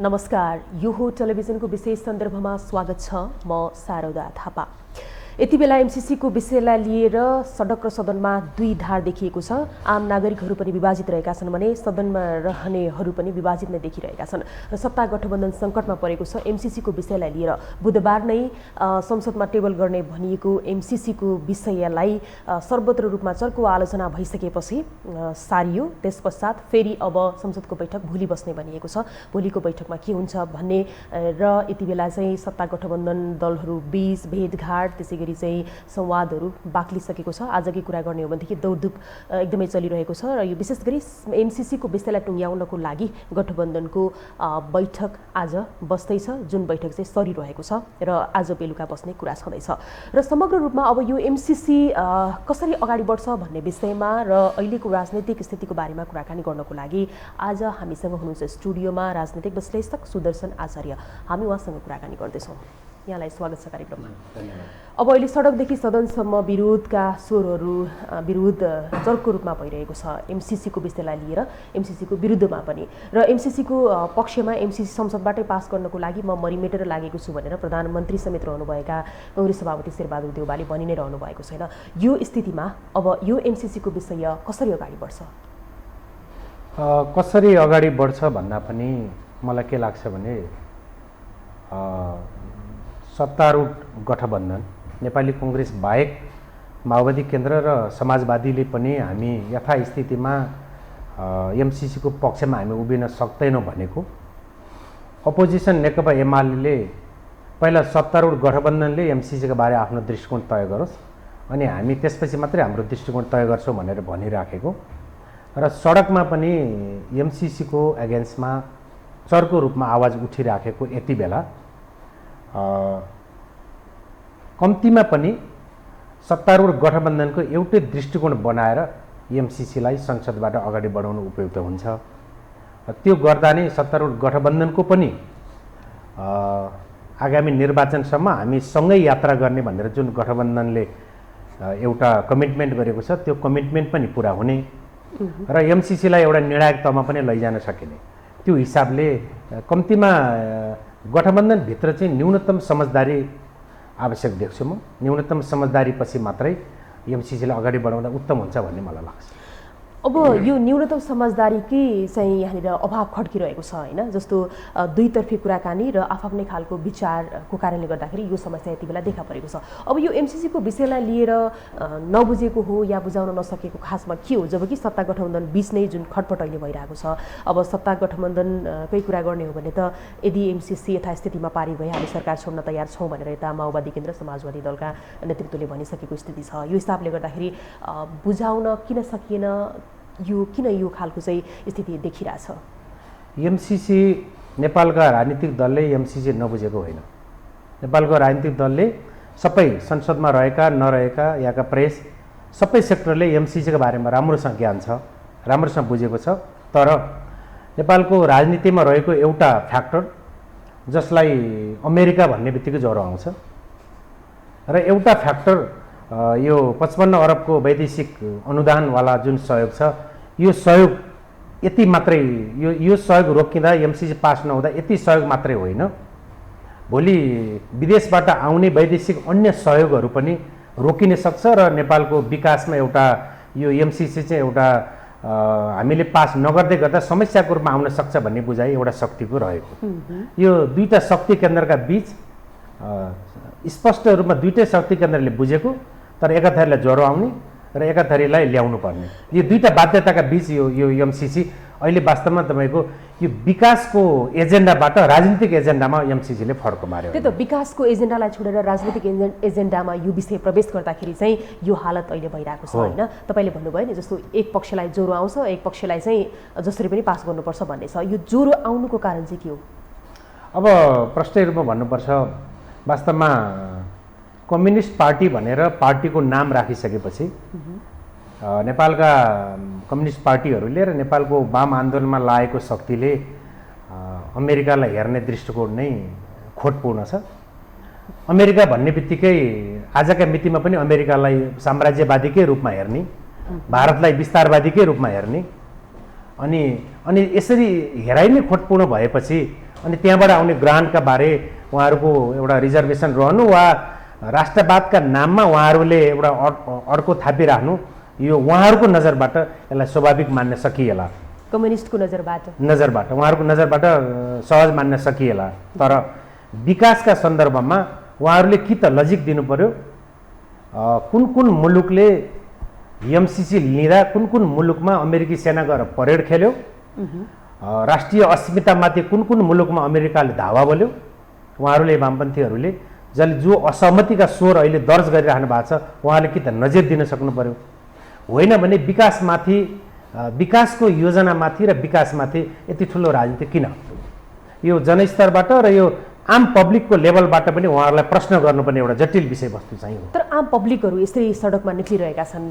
नमस्कार, यो हो टेलिभिजनको विशेष सन्दर्भमा स्वागत छ। म शारदा थापा। यति बेला एमसीसीको विषयलाई लिएर सडक र सदनमा दुई धार देखिएको छ। आम नागरिकहरू पनि विभाजित रहेका छन् भने सदनमा रहनेहरू पनि विभाजित नै देखिरहेका छन् र सत्ता गठबन्धन सङ्कटमा परेको छ। एमसीसीको विषयलाई लिएर बुधबार नै संसदमा टेबल गर्ने भनिएको एमसीसीको विषयलाई सर्वत्र रूपमा चर्को आलोचना भइसकेपछि सारियो। त्यस पश्चात फेरि अब संसदको बैठक भोलि बस्ने भनिएको छ। भोलिको बैठकमा के हुन्छ भन्ने र यति बेला चाहिँ सत्ता गठबन्धन दलहरू बीच भेटघाट त्यसै गरी चाहिँ संवादहरू बाक्लिसकेको छ। आजकै कुरा गर्ने हो भनेदेखि दौडधुप एकदमै चलिरहेको छ र यो विशेष गरी एमसीसीको विषयलाई टुङ्ग्याउनको लागि गठबन्धनको बैठक आज बस्दैछ, जुन बैठक चाहिँ सरिरहेको छ र आज बेलुका बस्ने कुरा छँदैछ। र समग्र रूपमा अब यो एमसीसी कसरी अगाडि बढ्छ भन्ने विषयमा र अहिलेको राजनैतिक स्थितिको बारेमा कुराकानी गर्नको लागि आज हामीसँग हुनुहुन्छ स्टुडियोमा राजनैतिक विश्लेषक सुदर्शन आचार्य। हामी उहाँसँग कुराकानी गर्दैछौँ। यहाँलाई स्वागत छ कार्यक्रममा। अब अहिले सडकदेखि सदनसम्म विरोधका स्वरहरू विरोध चर्को रूपमा भइरहेको छ एमसीसीको विषयलाई लिएर, एमसीसीको विरुद्धमा पनि। र एमसीसीको पक्षमा एमसीसी संसदबाटै पास गर्नको लागि म मरिमेटेर लागेको छु भनेर प्रधानमन्त्री समेत रहनुभएका काङ्ग्रेस सभापति शेरबहादुर देउवाले भनि नै रहनु भएको छैन। यो स्थितिमा अब यो एमसीसीको विषय कसरी अगाडि बढ्छ? कसरी अगाडि बढ्छ भन्दा पनि मलाई के लाग्छ भने सत्तारूढ गठबन्धन नेपाली काङ्ग्रेस बाहेक माओवादी केन्द्र र समाजवादीले पनि हामी यथास्थितिमा एमसीसीको पक्षमा हामी उभिन सक्दैनौँ भनेको अपोजिसन नेकपा एमाले पहिला सत्तारूढ गठबन्धनले एमसीसीका बारे आफ्नो दृष्टिकोण तय गरोस् अनि हामी त्यसपछि मात्रै हाम्रो दृष्टिकोण तय गर्छौँ भनेर भनिराखेको र सडकमा पनि एमसीसीको एगेन्स्टमा चर्को रूपमा आवाज उठिराखेको यति बेला कम्तीमा पनि सत्तारूढ गठबन्धनको एउटै दृष्टिकोण बनाएर एमसीसीलाई संसदबाट अगाडि बढाउनु उपयुक्त हुन्छ। त्यो गर्दा नै सत्तारूढ गठबन्धनको पनि आगामी निर्वाचनसम्म हामी सँगै यात्रा गर्ने भनेर जुन गठबन्धनले एउटा कमिटमेन्ट गरेको छ त्यो कमिटमेन्ट पनि पुरा हुने र एमसीसीलाई एउटा निर्णायक तहमा पनि लैजान सकिने। त्यो हिसाबले कम्तीमा गठबन्धनभित्र चाहिँ न्यूनतम समझदारी आवश्यक देख्छु म। न्यूनतम समझदारी पछि मात्रै एमसीसीलाई अगाडि बढाउँदा उत्तम हुन्छ भन्ने मलाई लाग्छ। अब यो न्यूनतम समझदारीकै चाहिँ यहाँनिर अभाव खड्किरहेको छ होइन? जस्तो दुईतर्फी कुराकानी र आफ्नै खालको विचारको कारणले गर्दाखेरि यो समस्या यति बेला देखा परेको छ। अब यो एमसीसीको विषयलाई लिएर नबुझेको हो या बुझाउन नसकेको खासमा के हो? जबकि सत्ता गठबन्धन बीच नै जुन खटपट अहिले भइरहेको छ, अब सत्ता गठबन्धनकै कुरा गर्ने हो भने त यदि एमसीसी यथास्थितिमा पारित भए हामी सरकार छोड्न तयार छौँ भनेर यता माओवादी केन्द्र समाजवादी दलका नेतृत्वले भनिसकेको स्थिति छ। यो हिसाबले गर्दाखेरि बुझाउन किन सकिएन, किन यो खालको चाहिँ स्थिति देखिरहेछ? एमसीसी नेपालका राजनीतिक दलले एमसीसी नबुझेको होइन। नेपालको राजनीतिक दलले सबै संसदमा रहेका नरहेका यहाँका प्रेस सबै सेक्टरले एमसीसीको बारेमा राम्रोसँग ज्ञान छ, राम्रोसँग बुझेको छ। तर नेपालको राजनीतिमा रहेको एउटा फ्याक्टर जसलाई अमेरिका भन्ने बित्तिकै ज्वरो आउँछ र एउटा फ्याक्टर यो 55 अरबको वैदेशिक अनुदानवाला जुन सहयोग छ यो सहयोग यति मात्रै यो सहयोग रोकिँदा एमसीसी पास नहुँदा यति सहयोग मात्रै होइन, भोलि विदेशबाट आउने वैदेशिक अन्य सहयोगहरू पनि रोकिन सक्छ र नेपालको विकासमा एउटा यो एमसीसी चाहिँ एउटा हामीले पास नगर्दै गर्दा समस्याको रूपमा आउन सक्छ भन्ने बुझाइ एउटा शक्तिको रहेको। यो दुईटा शक्ति केन्द्रका बीच स्पष्ट रूपमा दुईटै शक्ति केन्द्रले बुझेको तर एकाथरीलाई ज्वरो आउने र एकाथरीलाई ल्याउनु पर्ने, यो दुईटा बाध्यताका बीच यो एमसीसी अहिले वास्तवमा तपाईँको यो विकासको एजेन्डाबाट राजनीतिक एजेन्डामा एमसीसीले फड्को मार्यो। त्यही त विकासको एजेन्डालाई छोडेर राजनीतिक एजेन्डामा यो विषय प्रवेश गर्दाखेरि चाहिँ यो हालत अहिले भइरहेको छ होइन? तपाईँले भन्नुभयो नि जस्तो एक पक्षलाई ज्वरो आउँछ, एक पक्षलाई चाहिँ जसरी पनि पास गर्नुपर्छ भन्ने छ। यो ज्वरो आउनुको कारण चाहिँ के हो? अब प्रष्ट रूपमा भन्नुपर्छ, वास्तवमा कम्युनिस्ट पार्टी भनेर पार्टीको नाम राखिसकेपछि नेपालका कम्युनिस्ट पार्टीहरूले र नेपालको वाम आन्दोलनमा लागेको शक्तिले अमेरिकालाई हेर्ने दृष्टिकोण नै खोटपूर्ण छ। अमेरिका भन्ने बित्तिकै आजका मितिमा पनि अमेरिकालाई साम्राज्यवादीकै रूपमा हेर्ने, भारतलाई विस्तारवादीकै रूपमा हेर्ने अनि यसरी हेराइ नै खोटपूर्ण भएपछि अनि त्यहाँबाट आउने ग्रान्टका बारे उहाँहरूको एउटा रिजर्भेसन रहनु वा राष्ट्रवादका नाममा उहाँहरूले एउटा अर्को थापिराख्नु, यो उहाँहरूको नजरबाट यसलाई स्वाभाविक मान्न सकिएला, कम्युनिस्टको नजरबाट उहाँहरूको नजरबाट सहज मान्न सकिएला। तर विकासका सन्दर्भमा उहाँहरूले कि त लजिक दिनु पर्यो, कुन कुन मुलुकले एमसिसी लिँदा कुन कुन मुलुकमा अमेरिकी सेना गएर परेड खेल्यो, राष्ट्रिय अस्मितामाथि कुन कुन मुलुकमा अमेरिकाले धावा बोल्यो, उहाँहरूले वामपन्थीहरूले जो असहमतिका स्वर अहिले दर्ज गरिराख्नु भएको छ उहाँले कि त नजिर दिन सक्नु पर्यो। होइन भने विकासमाथि, विकासको योजनामाथि र विकासमाथि यति ठुलो राजनीति किन? यो जनस्तरबाट र यो आम पब्लिकको लेभलबाट पनि उहाँहरूलाई प्रश्न गर्नुपर्ने एउटा जटिल विषयवस्तु चाहिँ हो। तर आम पब्लिकहरू यसरी सडकमा निक्लिरहेका छन्,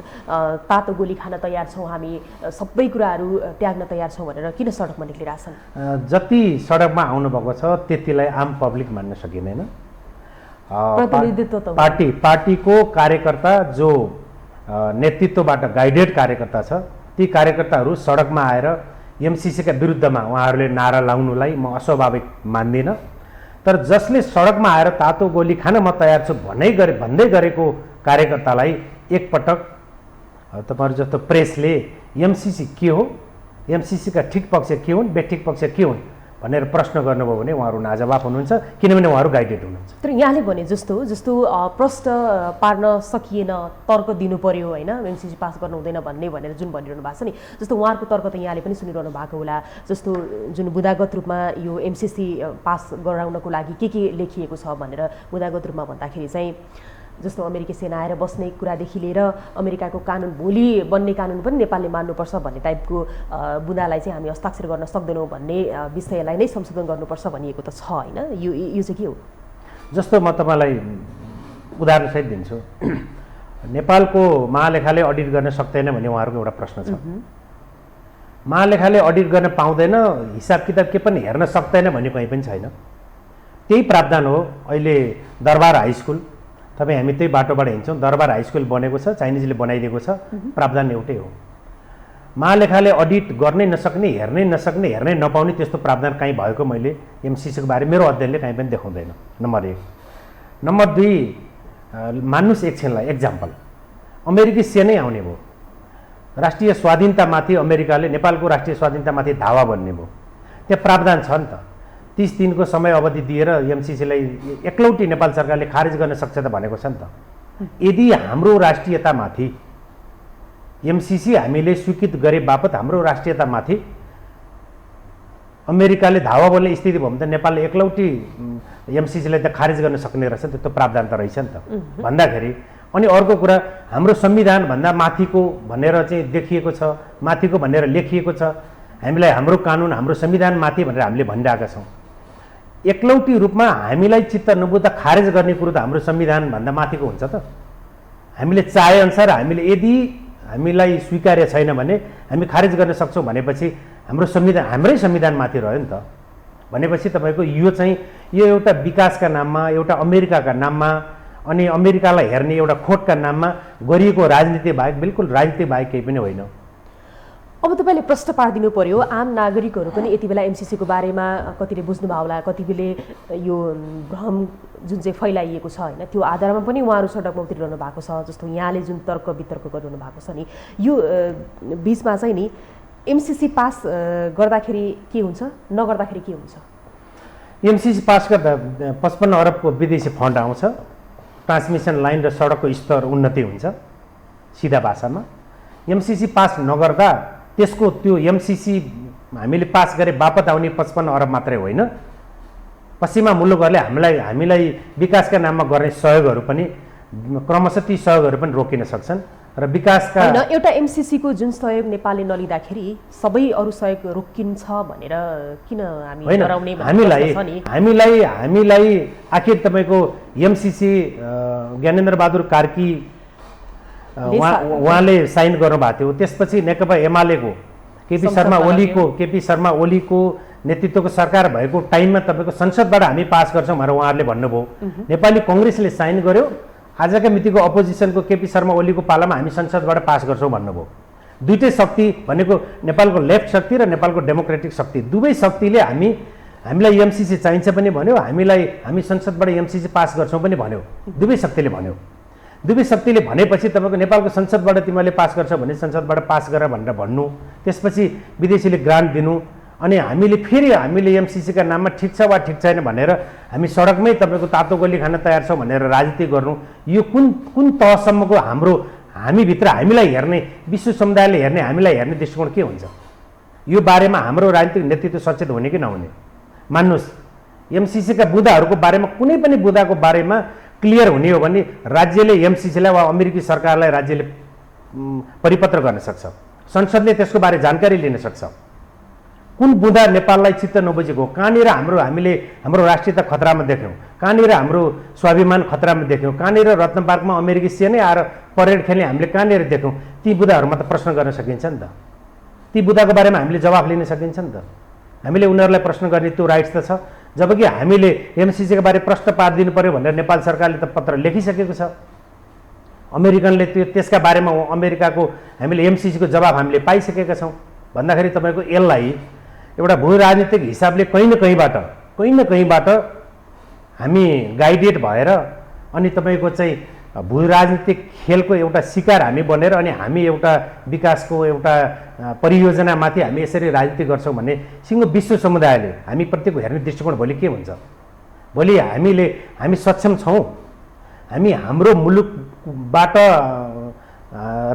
तातो गोली खान तयार छौँ, हामी सबै कुराहरू त्याग्न तयार छौँ भनेर किन सडकमा निक्लिरहेछन्? जति सडकमा आउनुभएको छ त्यतिलाई आम पब्लिक मान्न सकिँदैन। प्रतिनिधित्व पार्टीको कार्यकर्ता जो नेतृत्वबाट गाइडेड कार्यकर्ता छ, ती कार्यकर्ताहरू सडकमा आएर एमसिसीका विरुद्धमा उहाँहरूले नारा लाउनुलाई म अस्वाभाविक मान्दिनँ। तर जसले सडकमा आएर तातो गोली खान म तयार छु भन्दै गरेको कार्यकर्तालाई एकपटक तपाईँहरू जस्तो प्रेसले एमसिसी के हो, एमसिसीका ठिक पक्ष के हुन्, बेठिक पक्ष के हुन् भनेर प्रश्न गर्नुभयो भने उहाँहरू नाजवाब हुनुहुन्छ, किनभने उहाँहरू गाइडेड हुनुहुन्छ। तर यहाँले भने जस्तो प्रश्न पार्न सकिएन, तर्क दिनु पर्यो होइन, एमसिसी पास गर्नु हुँदैन भनेर जुन भनिरहनु भएको छ नि, जस्तो उहाँहरूको तर्क त यहाँले पनि सुनिरहनु भएको होला। जस्तो जुन बुदागत रूपमा यो एमसिसी पास गराउनको लागि के लेखिएको छ भनेर बुदागत रूपमा भन्दाखेरि चाहिँ जस्तो अमेरिकी सेना आएर बस्ने कुरादेखि लिएर अमेरिकाको कानुन, भोलि बन्ने कानुन पनि नेपालले मान्नुपर्छ भन्ने टाइपको बुदालाई चाहिँ हामी हस्ताक्षर गर्न सक्दैनौँ भन्ने विषयलाई नै संशोधन गर्नुपर्छ भनिएको त छ होइन, यो चाहिँ के हो? जस्तो म तपाईँलाई उदाहरणसहित दिन्छु। नेपालको महालेखाले अडिट गर्न सक्दैन भन्ने उहाँहरूको एउटा प्रश्न छ। महालेखाले अडिट गर्न पाउँदैन, हिसाब किताब के पनि हेर्न सक्दैन भन्ने कहीँ पनि छैन। त्यही प्रावधान हो अहिले दरबार हाई स्कुल, तपाईँ हामी त्यही बाटोबाट हिँड्छौँ, दरबार हाई स्कुल बनेको छ, चाइनिजले बनाइदिएको छ, प्रावधान एउटै हो। महालेखाले अडिट गर्नै नसक्ने, हेर्नै नसक्ने, हेर्नै नपाउने त्यस्तो प्रावधान कहीँ भएको मैले एमसिसीको बारे मेरो अध्ययनले कहीँ पनि देखाउँदैन, नम्बर 1। नम्बर 2, मान्नुहोस् एकछिनलाई एक्जाम्पल, अमेरिकी सेनै आउने भयो, राष्ट्रिय स्वाधीनतामाथि अमेरिकाले नेपालको राष्ट्रिय स्वाधीनतामाथि धावा बन्ने भयो, त्यहाँ प्रावधान छ नि त। 30 दिनको समय अवधि दिएर एमसिसीलाई एकलौटी नेपाल सरकारले खारेज गर्न सक्छ त भनेको छ नि त। यदि हाम्रो राष्ट्रियतामाथि एमसिसी हामीले स्वीकृत गरे बापत हाम्रो राष्ट्रियतामाथि अमेरिकाले धावा बोल्ने स्थिति भयो भने त नेपालले एकलौटी एमसिसीलाई त खारेज गर्न सक्ने रहेछ, त्यो प्रावधान त रहेछ नि त भन्दाखेरि। अनि अर्को कुरा, हाम्रो संविधानभन्दा माथिको भनेर चाहिँ देखिएको छ, माथिको भनेर लेखिएको छ, हामीलाई हाम्रो कानुन, हाम्रो संविधान माथि भनेर हामीले भनिरहेका छौँ। एकलौटी रूपमा हामीलाई चित्त नबुझ्दा खारेज गर्ने कुरो त हाम्रो संविधानभन्दा माथिको हुन्छ त। हामीले चाहेअनुसार हामीले यदि हामीलाई स्वीकार्य छैन भने हामी खारेज गर्न सक्छौँ भनेपछि हाम्रो संविधान हाम्रै संविधानमाथि रह्यो नि त। भनेपछि तपाईँको यो चाहिँ यो एउटा विकासका नाममा, एउटा अमेरिकाका नाममा अनि अमेरिकालाई हेर्ने एउटा खोटका नाममा गरिएको राजनीति बाहेक बिल्कुल राजनीति बाहेक केही पनि होइन। अब तपाईँले प्रश्न पारिदिनु पर्यो, आम नागरिकहरू पनि यति बेला एमसिसीको बारेमा कतिले बुझ्नुभयो होला, कतिले यो भ्रम जुन चाहिँ फैलाइएको छ होइन, त्यो आधारमा पनि उहाँहरू सडकमा उत्रिरहनु भएको छ। जस्तो यहाँले जुन तर्क वितर्क गरिरहनु भएको छ नि, यो बिचमा चाहिँ नि एमसिसी पास गर्दाखेरि के हुन्छ, नगर्दाखेरि के हुन्छ? एमसिसी पास गर्दा 55 अरबको विदेशी फन्ड आउँछ, ट्रान्समिसन लाइन र सडकको स्तर उन्नति हुन्छ सिधा भाषामा। एमसिसी पास नगर्दा त्यसको त्यो एमसिसी हामीले पास गरे बापत आउने 55 अरब मात्रै होइन, पश्चिमा मुलुकहरूले हामीलाई विकासका नाममा गर्ने सहयोगहरू पनि क्रमशः ती सहयोगहरू पनि रोकिन सक्छन् र विकासका होइन। एउटा एमसिसीको जुन सहयोग नेपालले नलिँदाखेरि सबै अरू सहयोग रोकिन्छ भनेर किन हामी डराउने? हामीलाई आखिर तपाईँको एमसिसी ज्ञानेन्द्र बहादुर कार्की उहाँले साइन गर्नुभएको थियो, त्यसपछि नेकपा एमालेको केपी शर्मा ओलीको नेतृत्वको सरकार भएको टाइममा तपाईँको संसदबाट हामी पास गर्छौँ भनेर उहाँहरूले भन्नुभयो। नेपाली कङ्ग्रेसले साइन गर्यो, आजका मितिको अपोजिसनको केपी शर्मा ओलीको पालामा हामी संसदबाट पास गर्छौँ भन्नुभयो। दुईटै शक्ति भनेको नेपालको लेफ्ट शक्ति र नेपालको डेमोक्रेटिक शक्ति, दुवै शक्तिले हामी हामीलाई एमसिसी चाहिन्छ पनि भन्यो, हामी संसदबाट एमसिसी पास गर्छौँ पनि भन्यो। दुवै शक्तिले भन्यो। दुवै शक्तिले भनेपछि तपाईँको नेपालको संसदबाट तिमीले पास गर्छौ भने संसदबाट पास गर भनेर भन्नु, त्यसपछि विदेशीले ग्रान्ट दिनु, अनि हामीले एमसिसीका नाममा ठिक छ वा ठिक छैन भनेर हामी सडकमै तपाईँको तातो गोली खान तयार छौँ भनेर राजनीति गर्नु, यो कुन तहसम्मको हामीभित्र हामीलाई हेर्ने, विश्व समुदायले हेर्ने, हामीलाई हेर्ने दृष्टिकोण के हुन्छ? यो बारेमा हाम्रो राजनीतिक नेतृत्व सचेत हुने कि नहुने? मान्नुहोस्, एमसिसीका बुँदाहरूको बारेमा कुनै पनि बुँदाको बारेमा क्लियर हुने हो भने राज्यले एमसिसीलाई वा अमेरिकी सरकारलाई राज्यले परिपत्र गर्न सक्छ, संसदले त्यसको बारे जानकारी लिन सक्छ। कुन बुँदा नेपाललाई चित्त नबुझेको, कहाँनिर हामीले हाम्रो राष्ट्रियता खतरामा देख्यौँ, कहाँनिर हाम्रो स्वाभिमान खतरामा देख्यौँ, कहाँनिर रत्न पार्कमा अमेरिकी सेनै आएर परेड खेल्ने हामीले कहाँनिर देख्यौँ, ती बुँदाहरूमा त प्रश्न गर्न सकिन्छ नि त। ती बुँदाको बारेमा हामीले जवाफ लिन सकिन्छ नि त। हामीले उनीहरूलाई प्रश्न गर्ने त्यो राइट्स त छ। जबकि हामीले एमसिसीको बारे प्रश्न पारिदिनु पर्यो भनेर नेपाल सरकारले त पत्र लेखिसकेको छ। अमेरिकनले त्यसका बारेमा अमेरिकाको हामीले एमसिसीको जवाब हामीले पाइसकेका छौँ। भन्दाखेरि तपाईँको यसलाई एउटा भू राजनीतिक हिसाबले कहीँ न कहीँबाट हामी गाइडेड भएर अनि तपाईँको चाहिँ भू राजनीतिक खेलको एउटा शिकार हामी बनेर अनि हामी एउटा विकासको एउटा परियोजनामाथि हामी यसरी राजनीति गर्छौँ भने सिङ्गो विश्व समुदायले हामी प्रतिको हेर्ने दृष्टिकोण भोलि के हुन्छ? भोलि हामी सक्षम छौँ, हामी हाम्रो मुलुकबाट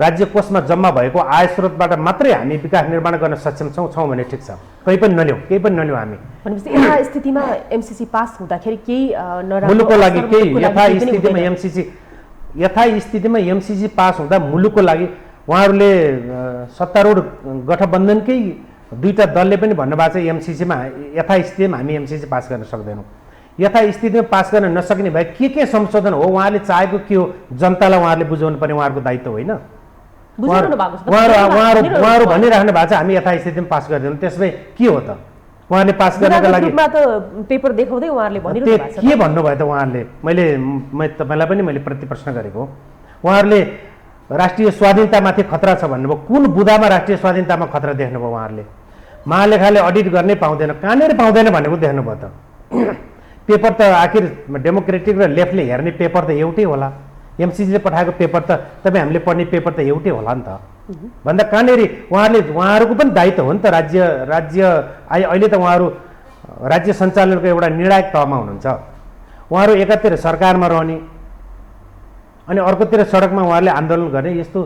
राज्य कोषमा जम्मा भएको आय स्रोतबाट मात्रै हामी विकास निर्माण गर्न सक्षम छौँ भने ठिक छ, केही पनि नल्यौँ हामी। भनेपछि यथास्थितिमा एमसिसी पास हुँदाखेरि केही मुलुकको लागि यथास्थितिमा एमसिसी पास हुँदा मुलुकको लागि उहाँहरूले सत्तारूढ गठबन्धनकै दुईटा दलले पनि भन्नुभएको छ एमसिसीमा यथास्थितिमा हामी एमसिसी पास गर्न सक्दैनौँ। यथास्थितिमा पास गर्न नसक्ने भए के संशोधन हो उहाँले चाहेको के हो जनतालाई उहाँहरूले बुझाउनु पर्ने उहाँहरूको दायित्व होइन। उहाँहरू भनिराख्नु भएको छ हामी यथास्थितिमा पास गर्दैनौँ, त्यसमै के हो त? उहाँले पास गर्नको लागि पेपर देखाउँदै उहाँहरूले भनिरहनु भएको छ। के भन्नुभयो त उहाँहरूले? मैले तपाईँलाई पनि मैले प्रति प्रश्न गरेको। उहाँहरूले राष्ट्रिय स्वाधीनतामाथि खतरा छ भन्नुभयो। कुन बुँदामा राष्ट्रिय स्वाधीनतामा खतरा देख्नुभयो उहाँहरूले? महालेखाले अडिट गर्नै पाउँदैन, कहाँनिर पाउँदैन भनेको देख्नुभयो त? पेपर त आखिर डेमोक्रेटिक र लेफ्टले हेर्ने पेपर त एउटै होला। एमसिसीले पठाएको पेपर त तपाईँ हामीले पढ्ने पेपर त एउटै होला नि त। भन्दा कहाँनिर उहाँहरूको पनि दायित्व हो नि त। अहिले त उहाँहरू राज्य सञ्चालनको एउटा निर्णायक तहमा हुनुहुन्छ। उहाँहरू एकातिर सरकारमा रहने अनि अर्कोतिर सडकमा उहाँहरूले आन्दोलन गर्ने, यस्तो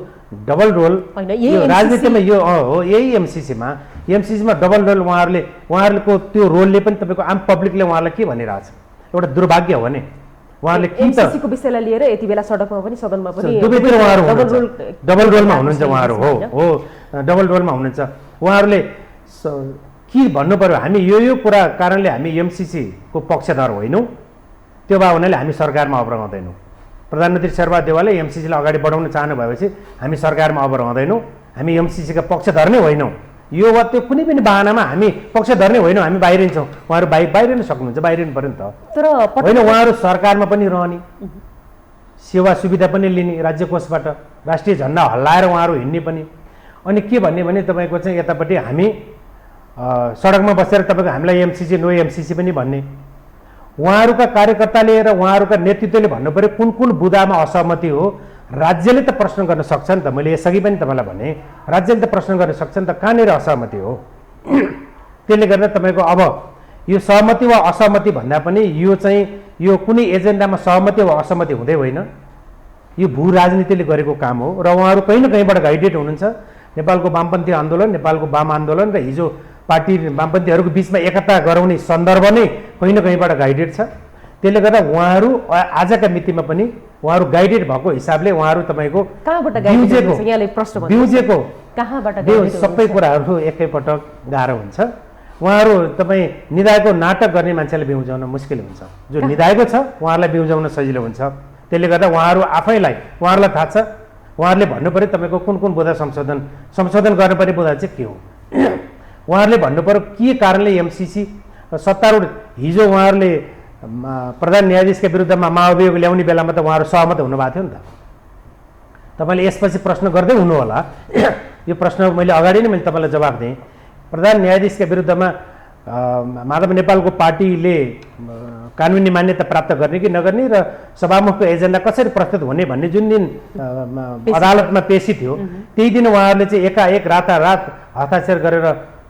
डबल रोल राजनीतिमा यो हो। यही एमसिसीमा डबल रोल उहाँहरूको त्यो रोलले पनि तपाईँको आम पब्लिकले उहाँलाई के भनिरहेछ? एउटा दुर्भाग्य हो नि। उहाँहरूले एमसिसीको विषयलाई लिएर यति बेला सडकमा पनि सदनमा पनि दुवैतिर उहाँहरू डबल रोलमा हुनुहुन्छ। उहाँहरू हो डबल रोलमा हुनुहुन्छ। उहाँहरूले के भन्नु पर्यो? हामी यो कुरा कारणले हामी एमसिसीको पक्षधर होइनौँ, त्यो भए हुनाले हामी सरकारमा अब रहँदैनौँ। प्रधानमन्त्री शेरबहादुर देउवाले एमसिसीलाई अगाडि बढाउन चाहनु भएपछि हामी सरकारमा अब रहँदैनौँ, हामी एमसिसीका पक्षधर नै होइनौँ। यो वा त्यो कुनै पनि बाहनामा हामी पक्षधर नै होइनौँ, हामी बाहिरिन्छौँ। उहाँहरू बाहिरिन सक्नुहुन्छ, बाहिरिनु पऱ्यो नि त। तर होइन, उहाँहरू सरकारमा पनि रहने, सेवा सुविधा पनि लिने राज्य कोषबाट, राष्ट्रिय झन्डा हल्लाएर उहाँहरू हिँड्ने पनि। अनि के भन्ने भने तपाईँको चाहिँ यतापट्टि हामी सडकमा बसेर तपाईँको हामीलाई एमसिसी नो एमसिसी पनि भन्ने। उहाँहरूका कार्यकर्ताले र उहाँहरूका नेतृत्वले भन्नु पऱ्यो कुन बुँदामा असहमति हो। राज्यले त प्रश्न गर्न सक्छ नि त। मैले यसअघि पनि तपाईँलाई भने राज्यले त प्रश्न गर्न सक्छ नि त, कहाँनिर असहमति हो। त्यसले गर्दा तपाईँको अब यो सहमति वा असहमति भन्दा पनि यो कुनै एजेन्डामा सहमति वा असहमति हुँदै होइन, यो भू राजनीतिले गरेको काम हो। र उहाँहरू कहीँ न कहीँबाट गाइडेड हुनुहुन्छ। नेपालको वामपन्थी आन्दोलन, नेपालको वाम आन्दोलन र हिजो पार्टी वामपन्थीहरूको बिचमा एकता गराउने सन्दर्भ नै कहीँ न कहीँबाट गाइडेड छ। त्यसले गर्दा उहाँहरू आजका मितिमा पनि उहाँहरू गाइडेड भएको हिसाबले उहाँहरू तपाईँको सबै कुराहरू एकैपटक गाह्रो हुन्छ। उहाँहरू तपाईँ निधाएको नाटक गर्ने मान्छेलाई बिउजाउन मुस्किल हुन्छ। जो निधाएको छ उहाँहरूलाई बिउजाउन सजिलो हुन्छ। त्यसले गर्दा उहाँहरू आफैलाई उहाँहरूलाई थाहा छ, उहाँहरूले भन्नु पऱ्यो तपाईँको कुन बुँदा संशोधन गर्नुपर्ने बुँदा चाहिँ के हो। उहाँहरूले भन्नु पऱ्यो के कारणले एमसिसी सत्तारूढ हिजो उहाँहरूले प्रधान न्यायाधीशका विरुद्धमा महाअभियोग ल्याउने बेलामा त उहाँहरू सहमत हुनुभएको थियो नि त। तपाईँले यसपछि प्रश्न गर्दै हुनु होला। यो प्रश्न मैले अगाडि नै तपाईँलाई जवाफ दिएँ। प्रधान न्यायाधीशका विरुद्धमा माधव नेपालको पार्टीले कानुनी मान्यता प्राप्त गर्ने कि नगर्ने र सभामुखको एजेन्डा कसरी प्रस्तुत हुने भन्ने जुन दिन अदालतमा पेशी थियो त्यही दिन उहाँहरूले चाहिँ एकाएक रातारात हस्ताक्षर गरेर